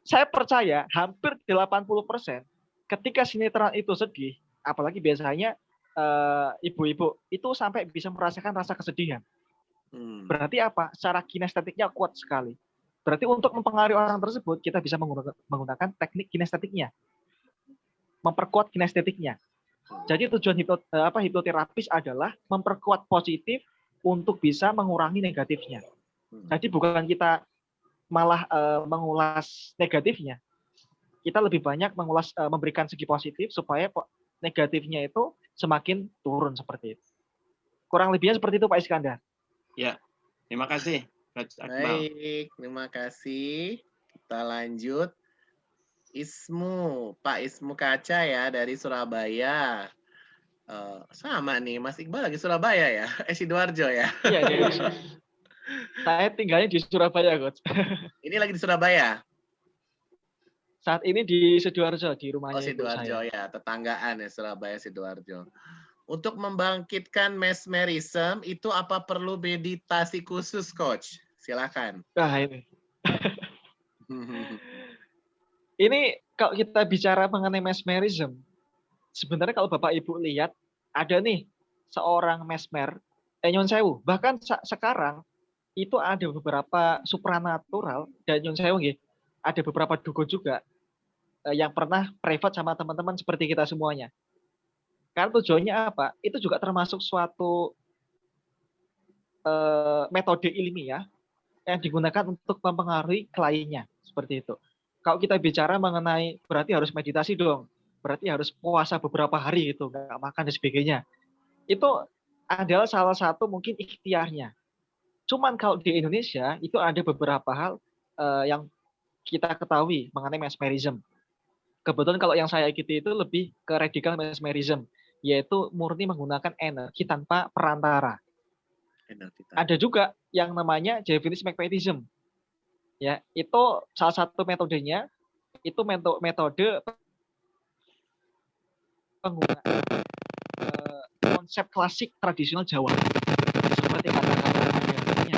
saya percaya hampir 80% ketika sinetron itu sedih, apalagi biasanya ibu-ibu itu sampai bisa merasakan rasa kesedihan. Berarti apa? Secara kinestetiknya kuat sekali. Berarti untuk mempengaruhi orang tersebut kita bisa menggunakan teknik kinestetiknya, memperkuat kinestetiknya. Jadi tujuan hipnoterapis adalah memperkuat positif untuk bisa mengurangi negatifnya. Jadi bukan kita malah mengulas negatifnya, kita lebih banyak mengulas memberikan segi positif supaya negatifnya itu semakin turun seperti itu. Kurang lebihnya seperti itu Pak Iskandar. Ya, terima kasih. Baik, terima kasih. Kita lanjut. Pak Ismu Kaca ya dari Surabaya. Sama nih, Mas Iqbal lagi Surabaya ya? Sidoarjo ya? Iya, saya tinggalnya di Surabaya, Coach. Ini lagi di Surabaya? Saat ini di Sidoarjo, di rumahnya ibu Sidoarjo saya. ya, tetanggaan ya Surabaya, Sidoarjo. Untuk membangkitkan mesmerism, itu apa perlu meditasi khusus, Coach? Silakan. Nah, ini. Ini kalau kita bicara mengenai mesmerism, sebenarnya kalau Bapak Ibu lihat, ada nih seorang mesmer, Nyun Sewu. Bahkan sekarang, itu ada beberapa supranatural, dan Nyun Sewu, ada beberapa dukun juga, yang pernah private sama teman-teman seperti kita semuanya. Karena tujuannya apa? Itu juga termasuk suatu metode ilmiah yang digunakan untuk mempengaruhi kliennya. Seperti itu. Kalau kita bicara mengenai berarti harus meditasi dong. Berarti harus puasa beberapa hari gitu, nggak makan dan sebagainya. Itu adalah salah satu mungkin ikhtiarnya. Cuman kalau di Indonesia itu ada beberapa hal yang kita ketahui mengenai mesmerism. Kebetulan kalau yang saya ikuti itu lebih ke radical mesmerism, yaitu murni menggunakan energi tanpa perantara. Ada juga yang namanya Javanese magnetism. Ya, itu salah satu metodenya, itu metode penggunaan konsep klasik tradisional Jawa. Seperti kata-kata adanya,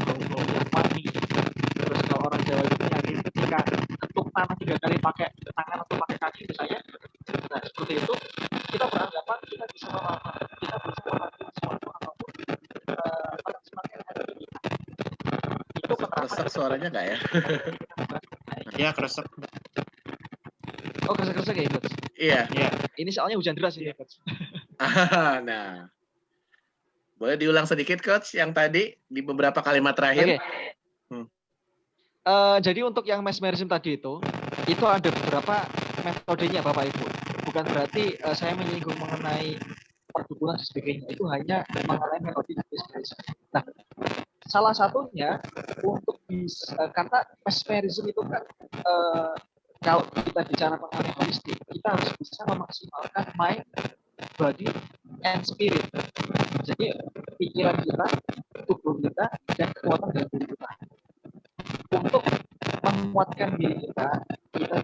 bau-bau yang wangi. Terus kalau orang Jawa itu yakin ketika ketuk tanah 3 kali pakai tangan atau pakai kaki misalnya, nah seperti itu kita beranggapan kita bisa melakukan sesuatu apapun semakin energi. Itu Keresek suaranya nggak ya? Ya, keresek. Oh, keresek-keresek ya, Coach? Iya. Ini soalnya hujan deras ini, Coach. Nah, boleh diulang sedikit, Coach, yang tadi di beberapa kalimat terakhir? Jadi untuk yang mesmerism tadi itu ada beberapa metodenya Bapak Ibu. Bukan berarti saya menyinggung mengenai perdukunan dan sebagainya. Itu hanya mengenai metode mesmerism. Nah, salah satunya untuk karena mesmerism itu kan kalau kita bicara mengenai holistik, kita harus bisa memaksimalkan mind, body, and spirit. Jadi pikiran kita, tubuh kita, dan kekuatan dari diri kita. Untuk menguatkan diri kita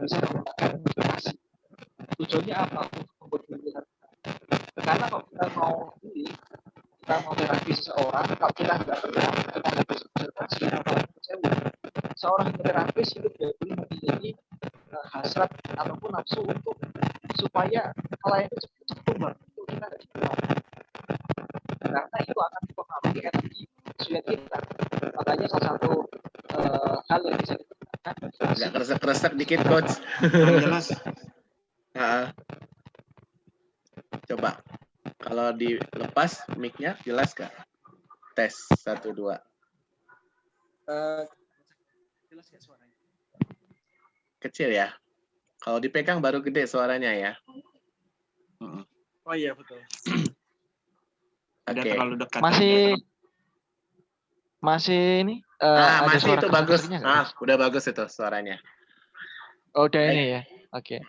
bisa menggunakan meditasi. Tujuannya apa? Untuk membuat diri kita. Karena kalau kita mau terapi seseorang, kalau kita nggak pernah, kita nggak bisa observasi, seorang terapis itu tidak boleh memiliki hasrat ataupun nafsu untuk supaya klien itu cepat tumbuh. Itu kita nggak bisa. Karena itu akan mempengaruhi energi sulit kita. Makanya salah satu hal yang bisa digunakan. Nggak keresek-keresek dikit, Coach. Jelas. Coba. Kalau dilepas mic-nya jelas nggak? Tes 1, 2. Jelas nggak suaranya? Kecil ya. Kalau dipegang baru gede suaranya ya. Oh iya betul. Ada terlalu dekat. Masih ini. Masih itu bagus. Udah bagus itu suaranya. Oh, udah ini ya. Oke.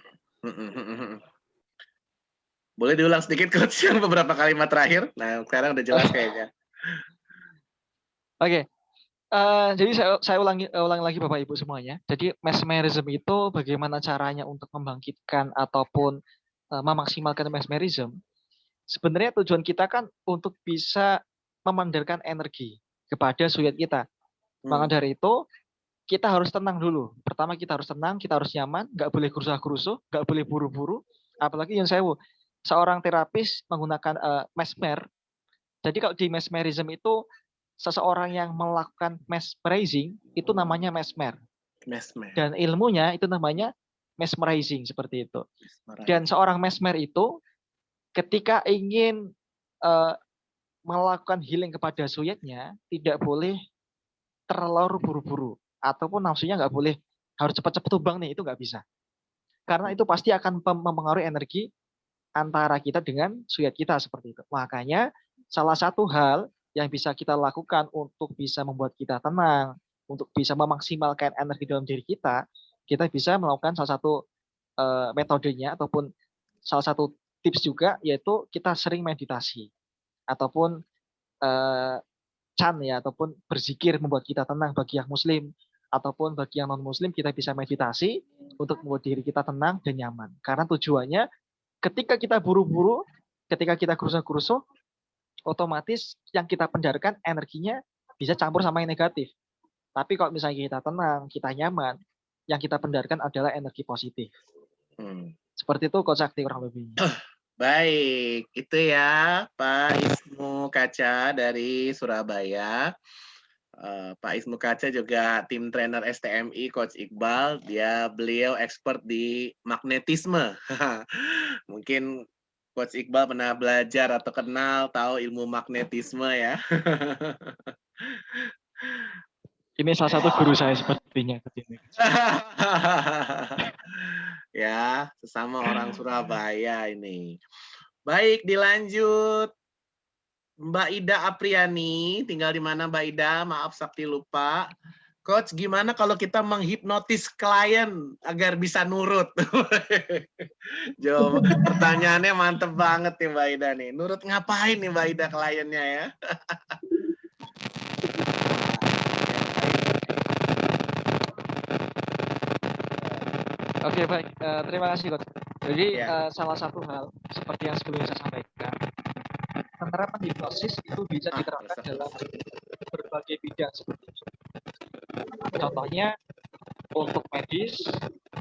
Boleh diulang sedikit, Coach, yang beberapa kalimat terakhir? Nah, sekarang udah jelas kayaknya. Oke. Jadi saya ulangi lagi Bapak Ibu semuanya. Jadi mesmerism itu bagaimana caranya untuk membangkitkan ataupun memaksimalkan mesmerism. Sebenarnya tujuan kita kan untuk bisa memandarkan energi kepada suyat kita. Maka dari itu kita harus tenang dulu. Pertama kita harus tenang, kita harus nyaman, nggak boleh gerusa-gerusu, nggak boleh buru-buru. Apalagi yang sewu, seorang terapis menggunakan mesmer. Jadi kalau di mesmerism itu seseorang yang melakukan mesmerizing itu namanya mesmer. Mesmer. Dan ilmunya itu namanya mesmerizing seperti itu. Dan seorang mesmer itu ketika ingin melakukan healing kepada suyetnya tidak boleh terlalu buru-buru ataupun nafsunya nggak boleh harus cepat-cepat tumbang nih, itu nggak bisa. Karena itu pasti akan mempengaruhi energi antara kita dengan suyat kita seperti itu. Makanya salah satu hal yang bisa kita lakukan untuk bisa membuat kita tenang, untuk bisa memaksimalkan energi dalam diri kita bisa melakukan salah satu metodenya ataupun salah satu tips juga, yaitu kita sering meditasi ataupun chan ya, ataupun berzikir membuat kita tenang. Bagi yang muslim ataupun bagi yang non muslim, kita bisa meditasi untuk membuat diri kita tenang dan nyaman. Karena tujuannya ketika kita buru-buru, ketika kita gerusa-gerusu, otomatis yang kita pendarkan energinya bisa campur sama yang negatif. Tapi kalau misalnya kita tenang, kita nyaman, yang kita pendarkan adalah energi positif. Seperti itu Coach Sakti kurang lebihnya. Baik, itu ya Pak Ismu Kaca dari Surabaya. Pak Ismu Kaca juga tim trainer STMI Coach Iqbal. Beliau expert di magnetisme. Mungkin Coach Iqbal pernah belajar atau kenal tahu ilmu magnetisme ya. Ini salah satu guru saya sepertinya. Ya, sesama orang Surabaya ini. Baik, dilanjut. Mbak Ida Apriani, tinggal di mana Mbak Ida? Maaf Sakti lupa. Coach, gimana kalau kita menghipnotis klien agar bisa nurut? Jawab, pertanyaannya mantep banget nih Mbak Ida nih. Nurut ngapain nih Mbak Ida kliennya ya? Oke, baik. Terima kasih, Coach. Jadi salah satu hal seperti yang sebelumnya saya sampaikan, penerapan hipnosis itu bisa diterapkan dalam berbagai bidang seperti itu. Contohnya untuk medis,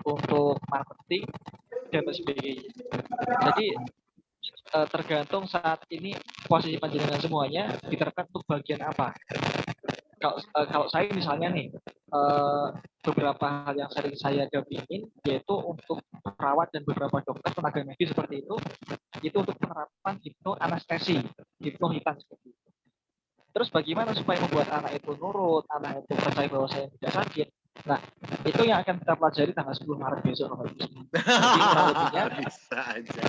untuk marketing, dan sebagainya. Jadi tergantung saat ini posisi panjenengan semuanya diterapkan untuk bagian apa. Kalau saya misalnya nih, beberapa hal yang sering saya dampingin yaitu untuk perawat dan beberapa dokter tenaga medis seperti itu untuk penerapan hipnoanestesi, hipnohitan seperti itu. Terus bagaimana supaya membuat anak itu nurut, anak itu percaya bahwa saya tidak sakit. Nah, itu yang akan kita pelajari tanggal 10 Maret besok. Jadi kurang lebihnya bisa aja.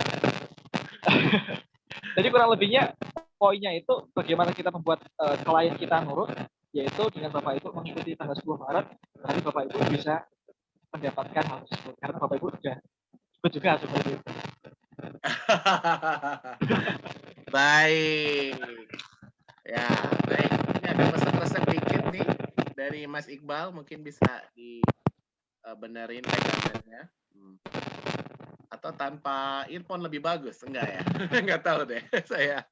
Jadi kurang lebihnya poinnya itu bagaimana kita membuat klien kita nurut, yaitu dengan Bapak Ibu mengikuti tanggal 10 Maret, nanti Bapak Ibu bisa mendapatkan hal tersebut. Karena Bapak Ibu sudah ikut juga seperti itu. Baik. Ya, baik. Ini ada pesan-pesan dikit nih dari Mas Iqbal, mungkin bisa dibenerin tegangannya. Atau tanpa earphone lebih bagus? Enggak ya? Enggak tahu deh saya.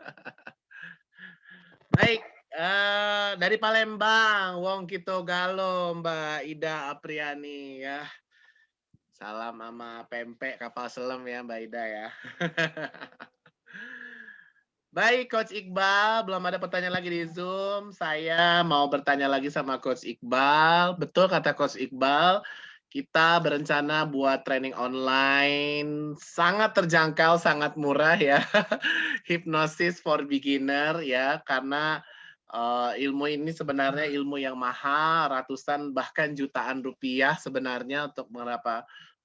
Baik, dari Palembang, Wong Kito Galo, Mbak Ida Apriani ya. Salam sama pempek kapal selam ya Mbak Ida ya. Baik, Coach Iqbal, belum ada pertanyaan lagi di Zoom. Saya mau bertanya lagi sama Coach Iqbal. Betul kata Coach Iqbal, kita berencana buat training online sangat terjangkau, sangat murah ya. Hypnosis for beginner ya, karena ilmu ini sebenarnya ilmu yang mahal, ratusan bahkan jutaan rupiah sebenarnya untuk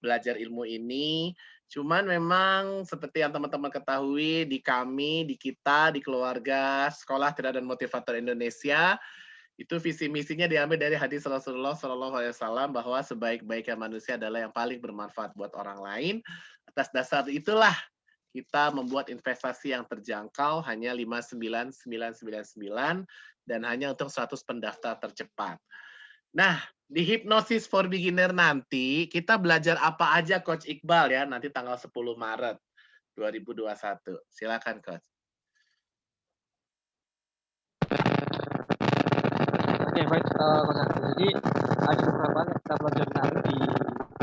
belajar ilmu ini. Cuman memang seperti yang teman-teman ketahui, di kami, di kita, di keluarga Sekolah Trainer dan Motivator Indonesia, itu visi misinya diambil dari hadis Rasulullah SAW bahwa sebaik-baiknya manusia adalah yang paling bermanfaat buat orang lain. Atas dasar itulah kita membuat investasi yang terjangkau hanya 59999 dan hanya untuk 100 pendaftar tercepat. Nah, di Hypnosis for Beginner nanti kita belajar apa aja Coach Iqbal ya, nanti tanggal 10 Maret 2021. Silakan Coach. Oke, baik Coach. Jadi ada beberapa hal yang kita pelajari nanti di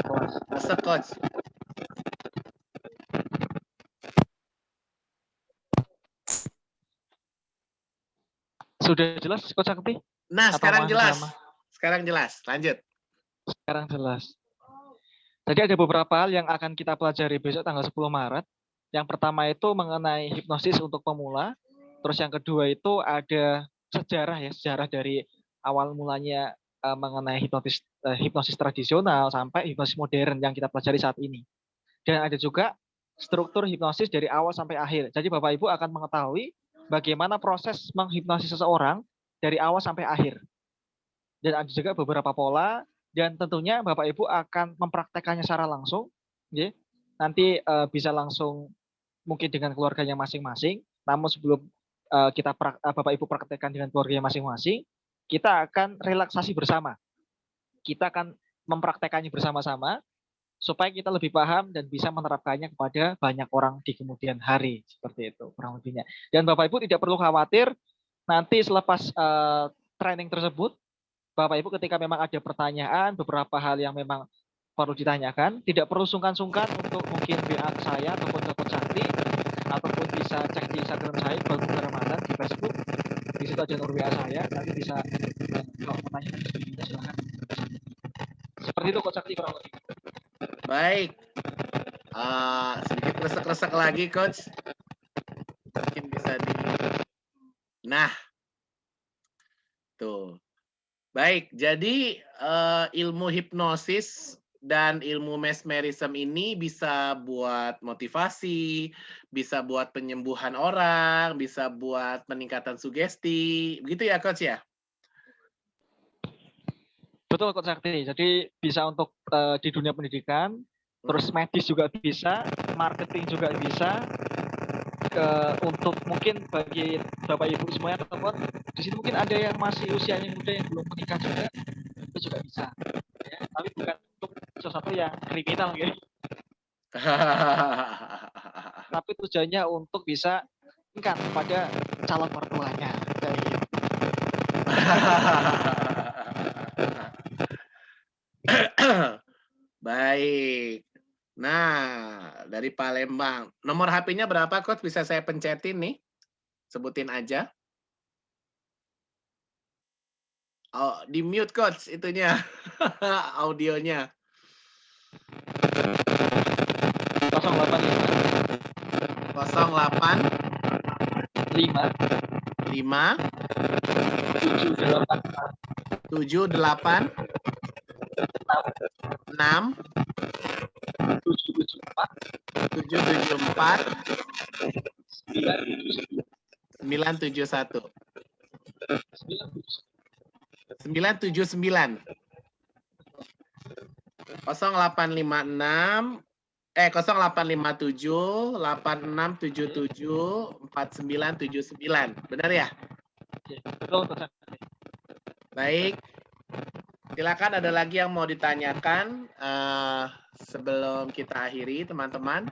kelas. Resek, Coach. Sudah jelas Coach Sakti? Nah, Atau sekarang masih jelas. sama? Sekarang jelas. Lanjut. Sekarang jelas. Jadi ada beberapa hal yang akan kita pelajari besok tanggal 10 Maret. Yang pertama itu mengenai hipnosis untuk pemula. Terus yang kedua itu ada sejarah ya, sejarah dari awal mulanya mengenai hipnosis tradisional sampai hipnosis modern yang kita pelajari saat ini. Dan ada juga struktur hipnosis dari awal sampai akhir. Jadi Bapak Ibu akan mengetahui bagaimana proses menghipnosis seseorang dari awal sampai akhir. Dan ada juga beberapa pola, dan tentunya Bapak Ibu akan mempraktekannya secara langsung. Ya. Nanti bisa langsung mungkin dengan keluarganya masing-masing. Namun sebelum Bapak Ibu praktekkan dengan keluarganya masing-masing, kita akan relaksasi bersama. Kita akan mempraktekannya bersama-sama supaya kita lebih paham dan bisa menerapkannya kepada banyak orang di kemudian hari. Seperti itu kurang lebihnya. Dan Bapak Ibu tidak perlu khawatir nanti selepas training tersebut, Bapak Ibu ketika memang ada pertanyaan, beberapa hal yang memang perlu ditanyakan, tidak perlu sungkan-sungkan untuk mungkin WA ke saya ataupun ke Coach Sakti, ataupun bisa cek di Instagram saya, Balbung Ramadan, di Facebook. Di situ ada nomor WA saya, nanti bisa kalau mau tanya silakan. Seperti itu Coach Sakti kurang lebih. Baik. Sedikit resek-resek lagi, Coach. Mungkin bisa di... Nah. Tuh. Baik, jadi ilmu hipnosis dan ilmu mesmerism ini bisa buat motivasi, bisa buat penyembuhan orang, bisa buat peningkatan sugesti. Begitu ya, Coach ya? Betul Coach Sakti. Jadi bisa untuk di dunia pendidikan, terus medis juga bisa, marketing juga bisa. Untuk mungkin bagi Bapak Ibu semuanya teman-teman, di sini mungkin ada yang masih usianya muda yang belum menikah juga, itu juga bisa. Ya, tapi bukan untuk sesuatu yang kriminal ya. Tapi tujuannya untuk bisa meningkat kepada calon mertuanya. Kayak gitu. Baik. Nah, dari Palembang. Nomor HP-nya berapa, Coach? Bisa saya pencetin nih? Sebutin aja. Oh, di mute, Coach, itunya. Audionya. 085 08 5 78 6 774 971 979 0856 0857 8677 4979. Benar ya? Betul, Coach. Baik. Silakan ada lagi yang mau ditanyakan sebelum kita akhiri, teman-teman.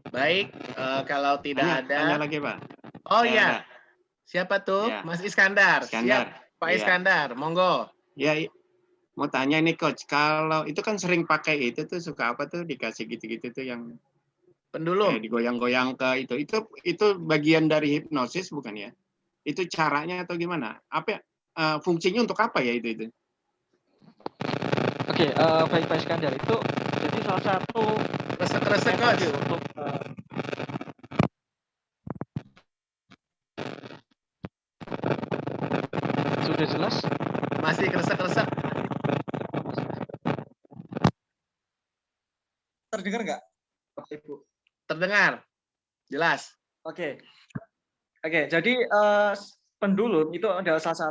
Baik, kalau tidak ada. Tanya lagi, Pak. Oh iya. Siapa tuh? Ya. Mas Iskandar. Siap, Pak Iskandar. Monggo. Ya, mau tanya nih Coach, kalau itu kan sering pakai itu tuh suka apa tuh dikasih gitu-gitu tuh yang pendulum digoyang-goyang ke itu bagian dari hipnosis bukan ya? Itu caranya atau gimana? Apa fungsinya untuk apa ya itu? Oke, baik Pak Iskandar, itu jadi salah satu resek-resek Coach untuk sudah jelas? Masih resek-resek. Terdengar nggak, Ibu? Terdengar, jelas. Oke, jadi pendulum itu adalah salah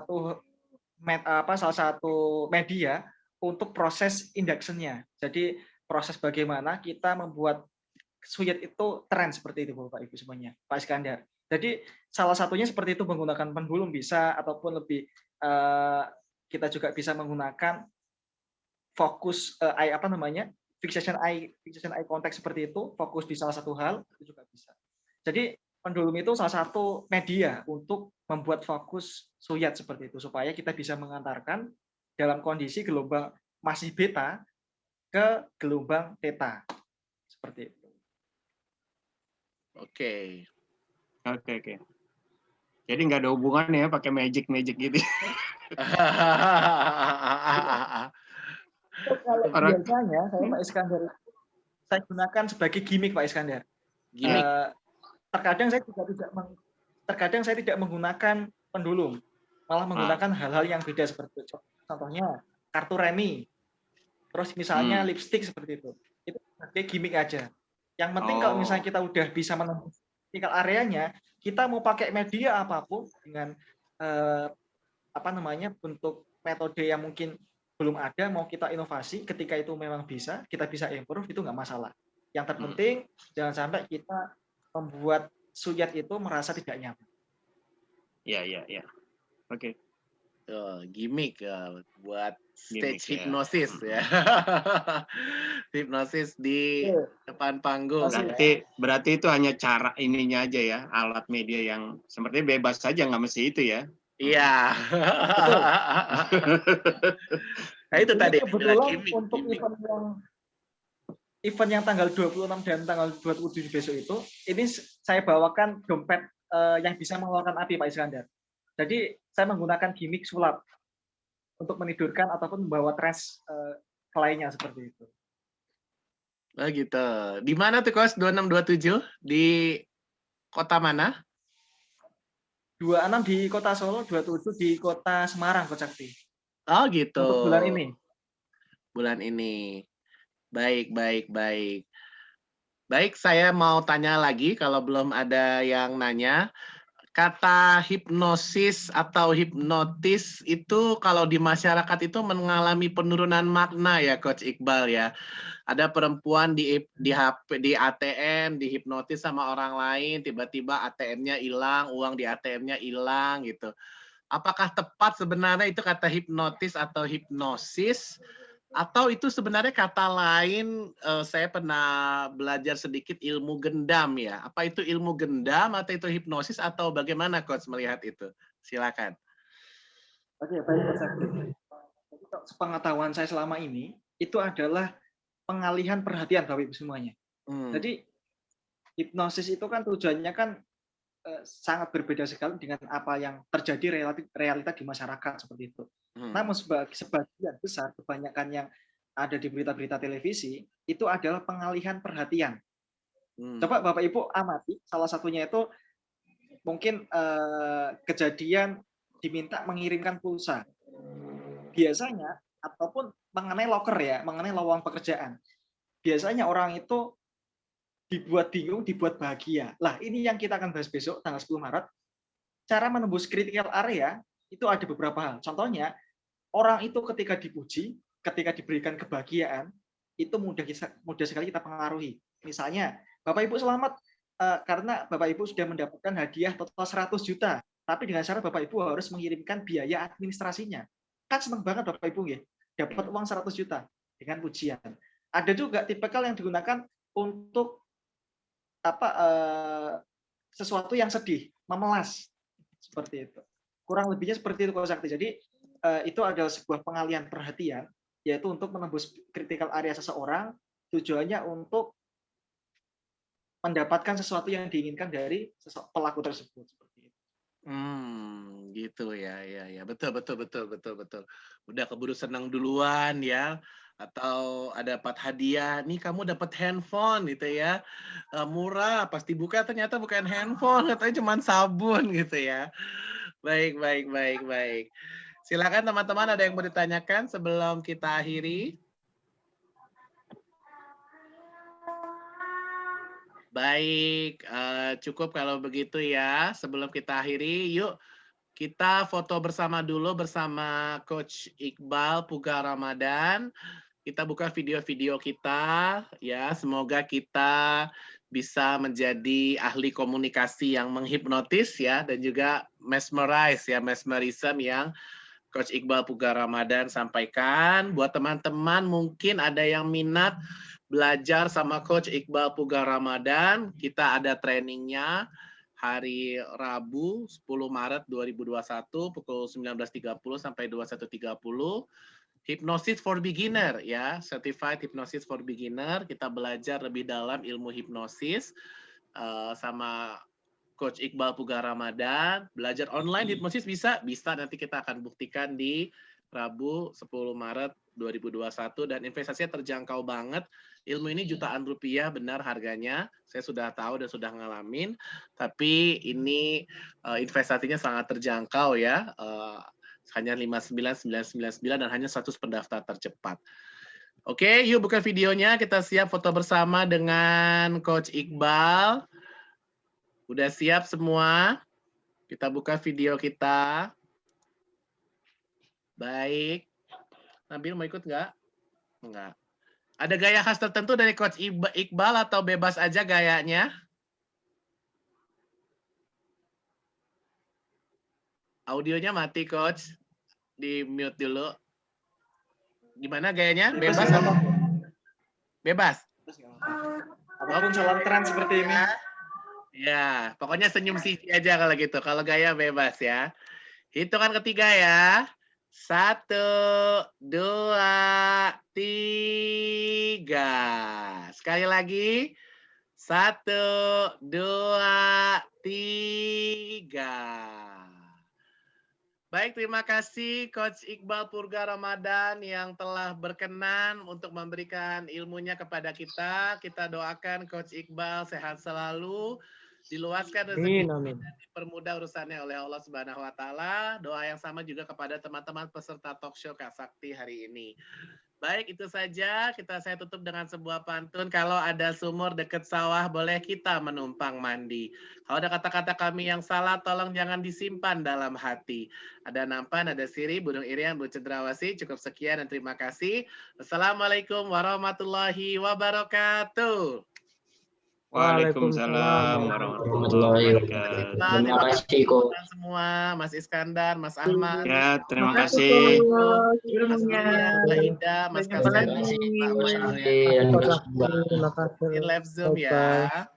satu media untuk proses induction-nya. Jadi proses bagaimana kita membuat suit itu tren seperti itu, Bapak Ibu semuanya, Pak Iskandar. Jadi salah satunya seperti itu menggunakan pendulum bisa, ataupun lebih kita juga bisa menggunakan fokus fixation eye contact seperti itu, fokus di salah satu hal, itu juga bisa. Jadi pendulum itu salah satu media untuk membuat fokus suyat seperti itu, supaya kita bisa mengantarkan dalam kondisi gelombang masih beta ke gelombang theta. Seperti itu. Oke. Oke. Jadi nggak ada hubungannya ya pakai magic gitu. Kalau biasanya saya Pak Iskandar, saya gunakan sebagai gimmick Pak Iskandar. Gimmick. Terkadang saya tidak menggunakan pendulum, malah menggunakan hal-hal yang beda seperti itu. Contohnya kartu remi, terus misalnya lipstick seperti itu sebagai gimmick aja. Yang penting kalau misalnya kita udah bisa menembus critical areanya, kita mau pakai media apapun dengan bentuk metode yang mungkin belum ada, mau kita inovasi, ketika itu memang bisa, kita bisa improve, itu nggak masalah. Yang terpenting jangan sampai kita membuat suyat itu merasa tidak nyaman. Iya. Oke. Gimmick buat stage Gimmick, hipnosis ya. Hipnosis di depan panggung. Berarti itu hanya cara ininya aja ya, alat media yang sepertinya bebas saja, nggak mesti itu ya. Iya. Nah, itu tadi kebetulan untuk event yang tanggal 26 dan tanggal 27 besok itu, ini saya bawakan dompet yang bisa mengeluarkan api Pak Iskandar. Jadi saya menggunakan gimmick sulap untuk menidurkan ataupun membawa stres kliennya seperti itu. Oh gitu. Di mana tuh Coach 2627? Di kota mana? 26 di kota Solo, 27 di kota Semarang, Coach Sakti. Oh gitu. Untuk bulan ini. Bulan ini. Baik. Baik, saya mau tanya lagi kalau belum ada yang nanya. Kata hipnosis atau hipnotis itu kalau di masyarakat itu mengalami penurunan makna ya Coach Iqbal ya. Ada perempuan di ATM dihipnotis sama orang lain, tiba-tiba ATM-nya hilang, uang di ATM-nya hilang gitu. Apakah tepat sebenarnya itu kata hipnotis atau hipnosis? Atau itu sebenarnya kata lain, saya pernah belajar sedikit ilmu gendam ya. Apa itu ilmu gendam atau itu hipnosis atau bagaimana Coach melihat itu? Silakan. Oke, baik Coach Sakti. Sepengetahuan saya selama ini, itu adalah pengalihan perhatian Bapak Ibu semuanya. Jadi hipnosis itu kan tujuannya kan sangat berbeda sekali dengan apa yang terjadi realita di masyarakat seperti itu. Namun sebagian besar, kebanyakan yang ada di berita-berita televisi, itu adalah pengalihan perhatian. Coba Bapak Ibu amati, salah satunya itu mungkin kejadian diminta mengirimkan pulsa. Biasanya, ataupun mengenai loker ya, mengenai lowongan pekerjaan. Biasanya orang itu dibuat bingung, dibuat bahagia. Lah, ini yang kita akan bahas besok, tanggal 10 Maret. Cara menembus critical area, itu ada beberapa hal. Contohnya, orang itu ketika dipuji, ketika diberikan kebahagiaan, itu mudah sekali kita pengaruhi. Misalnya, Bapak Ibu selamat karena Bapak Ibu sudah mendapatkan hadiah total 100 juta. Tapi dengan syarat Bapak Ibu harus mengirimkan biaya administrasinya. Kan senang banget Bapak Ibu ya, dapat uang 100 juta dengan pujian. Ada juga tipikal yang digunakan untuk sesuatu yang sedih, memelas seperti itu. Kurang lebihnya seperti itu Coach Sakti. Jadi itu adalah sebuah pengalihan perhatian, yaitu untuk menembus critical area seseorang, tujuannya untuk mendapatkan sesuatu yang diinginkan dari pelaku tersebut. Seperti itu. Gitu ya, betul. Udah keburu senang duluan ya, atau dapat hadiah. Nih kamu dapat handphone gitu ya, murah. Pasti buka ternyata bukan handphone, katanya cuma sabun gitu ya. Baik. Silakan teman-teman, ada yang mau ditanyakan sebelum kita akhiri? Baik, cukup kalau begitu ya. Sebelum kita akhiri, yuk kita foto bersama dulu bersama Coach Iqbal Puga Ramadan. Kita buka video-video kita ya. Semoga kita bisa menjadi ahli komunikasi yang menghipnotis ya, dan juga mesmerize ya, mesmerism yang Coach Iqbal Pugar Ramadan sampaikan. Buat teman-teman mungkin ada yang minat belajar sama Coach Iqbal Pugar Ramadan, kita ada trainingnya hari Rabu 10 Maret 2021 pukul 19.30 sampai 21.30. Hypnosis for beginner ya, certified hypnosis for beginner. Kita belajar lebih dalam ilmu hipnosis sama Coach Iqbal Pugar Ramadan. Belajar online hipnosis bisa nanti kita akan buktikan di Rabu 10 Maret 2021 dan investasinya terjangkau banget. Ilmu ini jutaan rupiah benar harganya. Saya sudah tahu dan sudah ngalamin. Tapi ini investasinya sangat terjangkau ya. Hanya 59.999 dan hanya 100 pendaftar tercepat. Oke, yuk buka videonya. Kita siap foto bersama dengan Coach Iqbal. Udah siap semua? Kita buka video kita. Baik. Nabil mau ikut nggak? Nggak. Ada gaya khas tertentu dari Coach Iqbal atau bebas aja gayanya? Audionya mati, Coach. Di mute dulu. Gimana gayanya? Bebas atau? Bebas. Apapun salam tren seperti ini. Ya, pokoknya senyum sisi aja kalau gitu. Kalau gaya bebas ya. Hitungan ketiga ya. 1, 2, 3. Sekali lagi. 1, 2, 3. Baik, terima kasih Coach Iqbal Pugar Ramadan yang telah berkenan untuk memberikan ilmunya kepada kita. Kita doakan Coach Iqbal sehat selalu, diluaskan rezeki dan dipermudah urusannya oleh Allah Subhanahu wa taala. Doa yang sama juga kepada teman-teman peserta talk show Kak Sakti hari ini. Baik, itu saja. Saya tutup dengan sebuah pantun. Kalau ada sumur dekat sawah, boleh kita menumpang mandi. Kalau ada kata-kata kami yang salah, tolong jangan disimpan dalam hati. Ada nampan, ada siri, burung irian, burung cendrawasih. Cukup sekian dan terima kasih. Assalamualaikum warahmatullahi wabarakatuh. Waalaikumsalam warahmatullahi wabarakatuh. Terima kasih semua, Mas Iskandar, Mas Ahmad. Ya, terima kasih. Mas Mbak Ida, Mas Kasih, Pak Wahyu, live Zoom ya.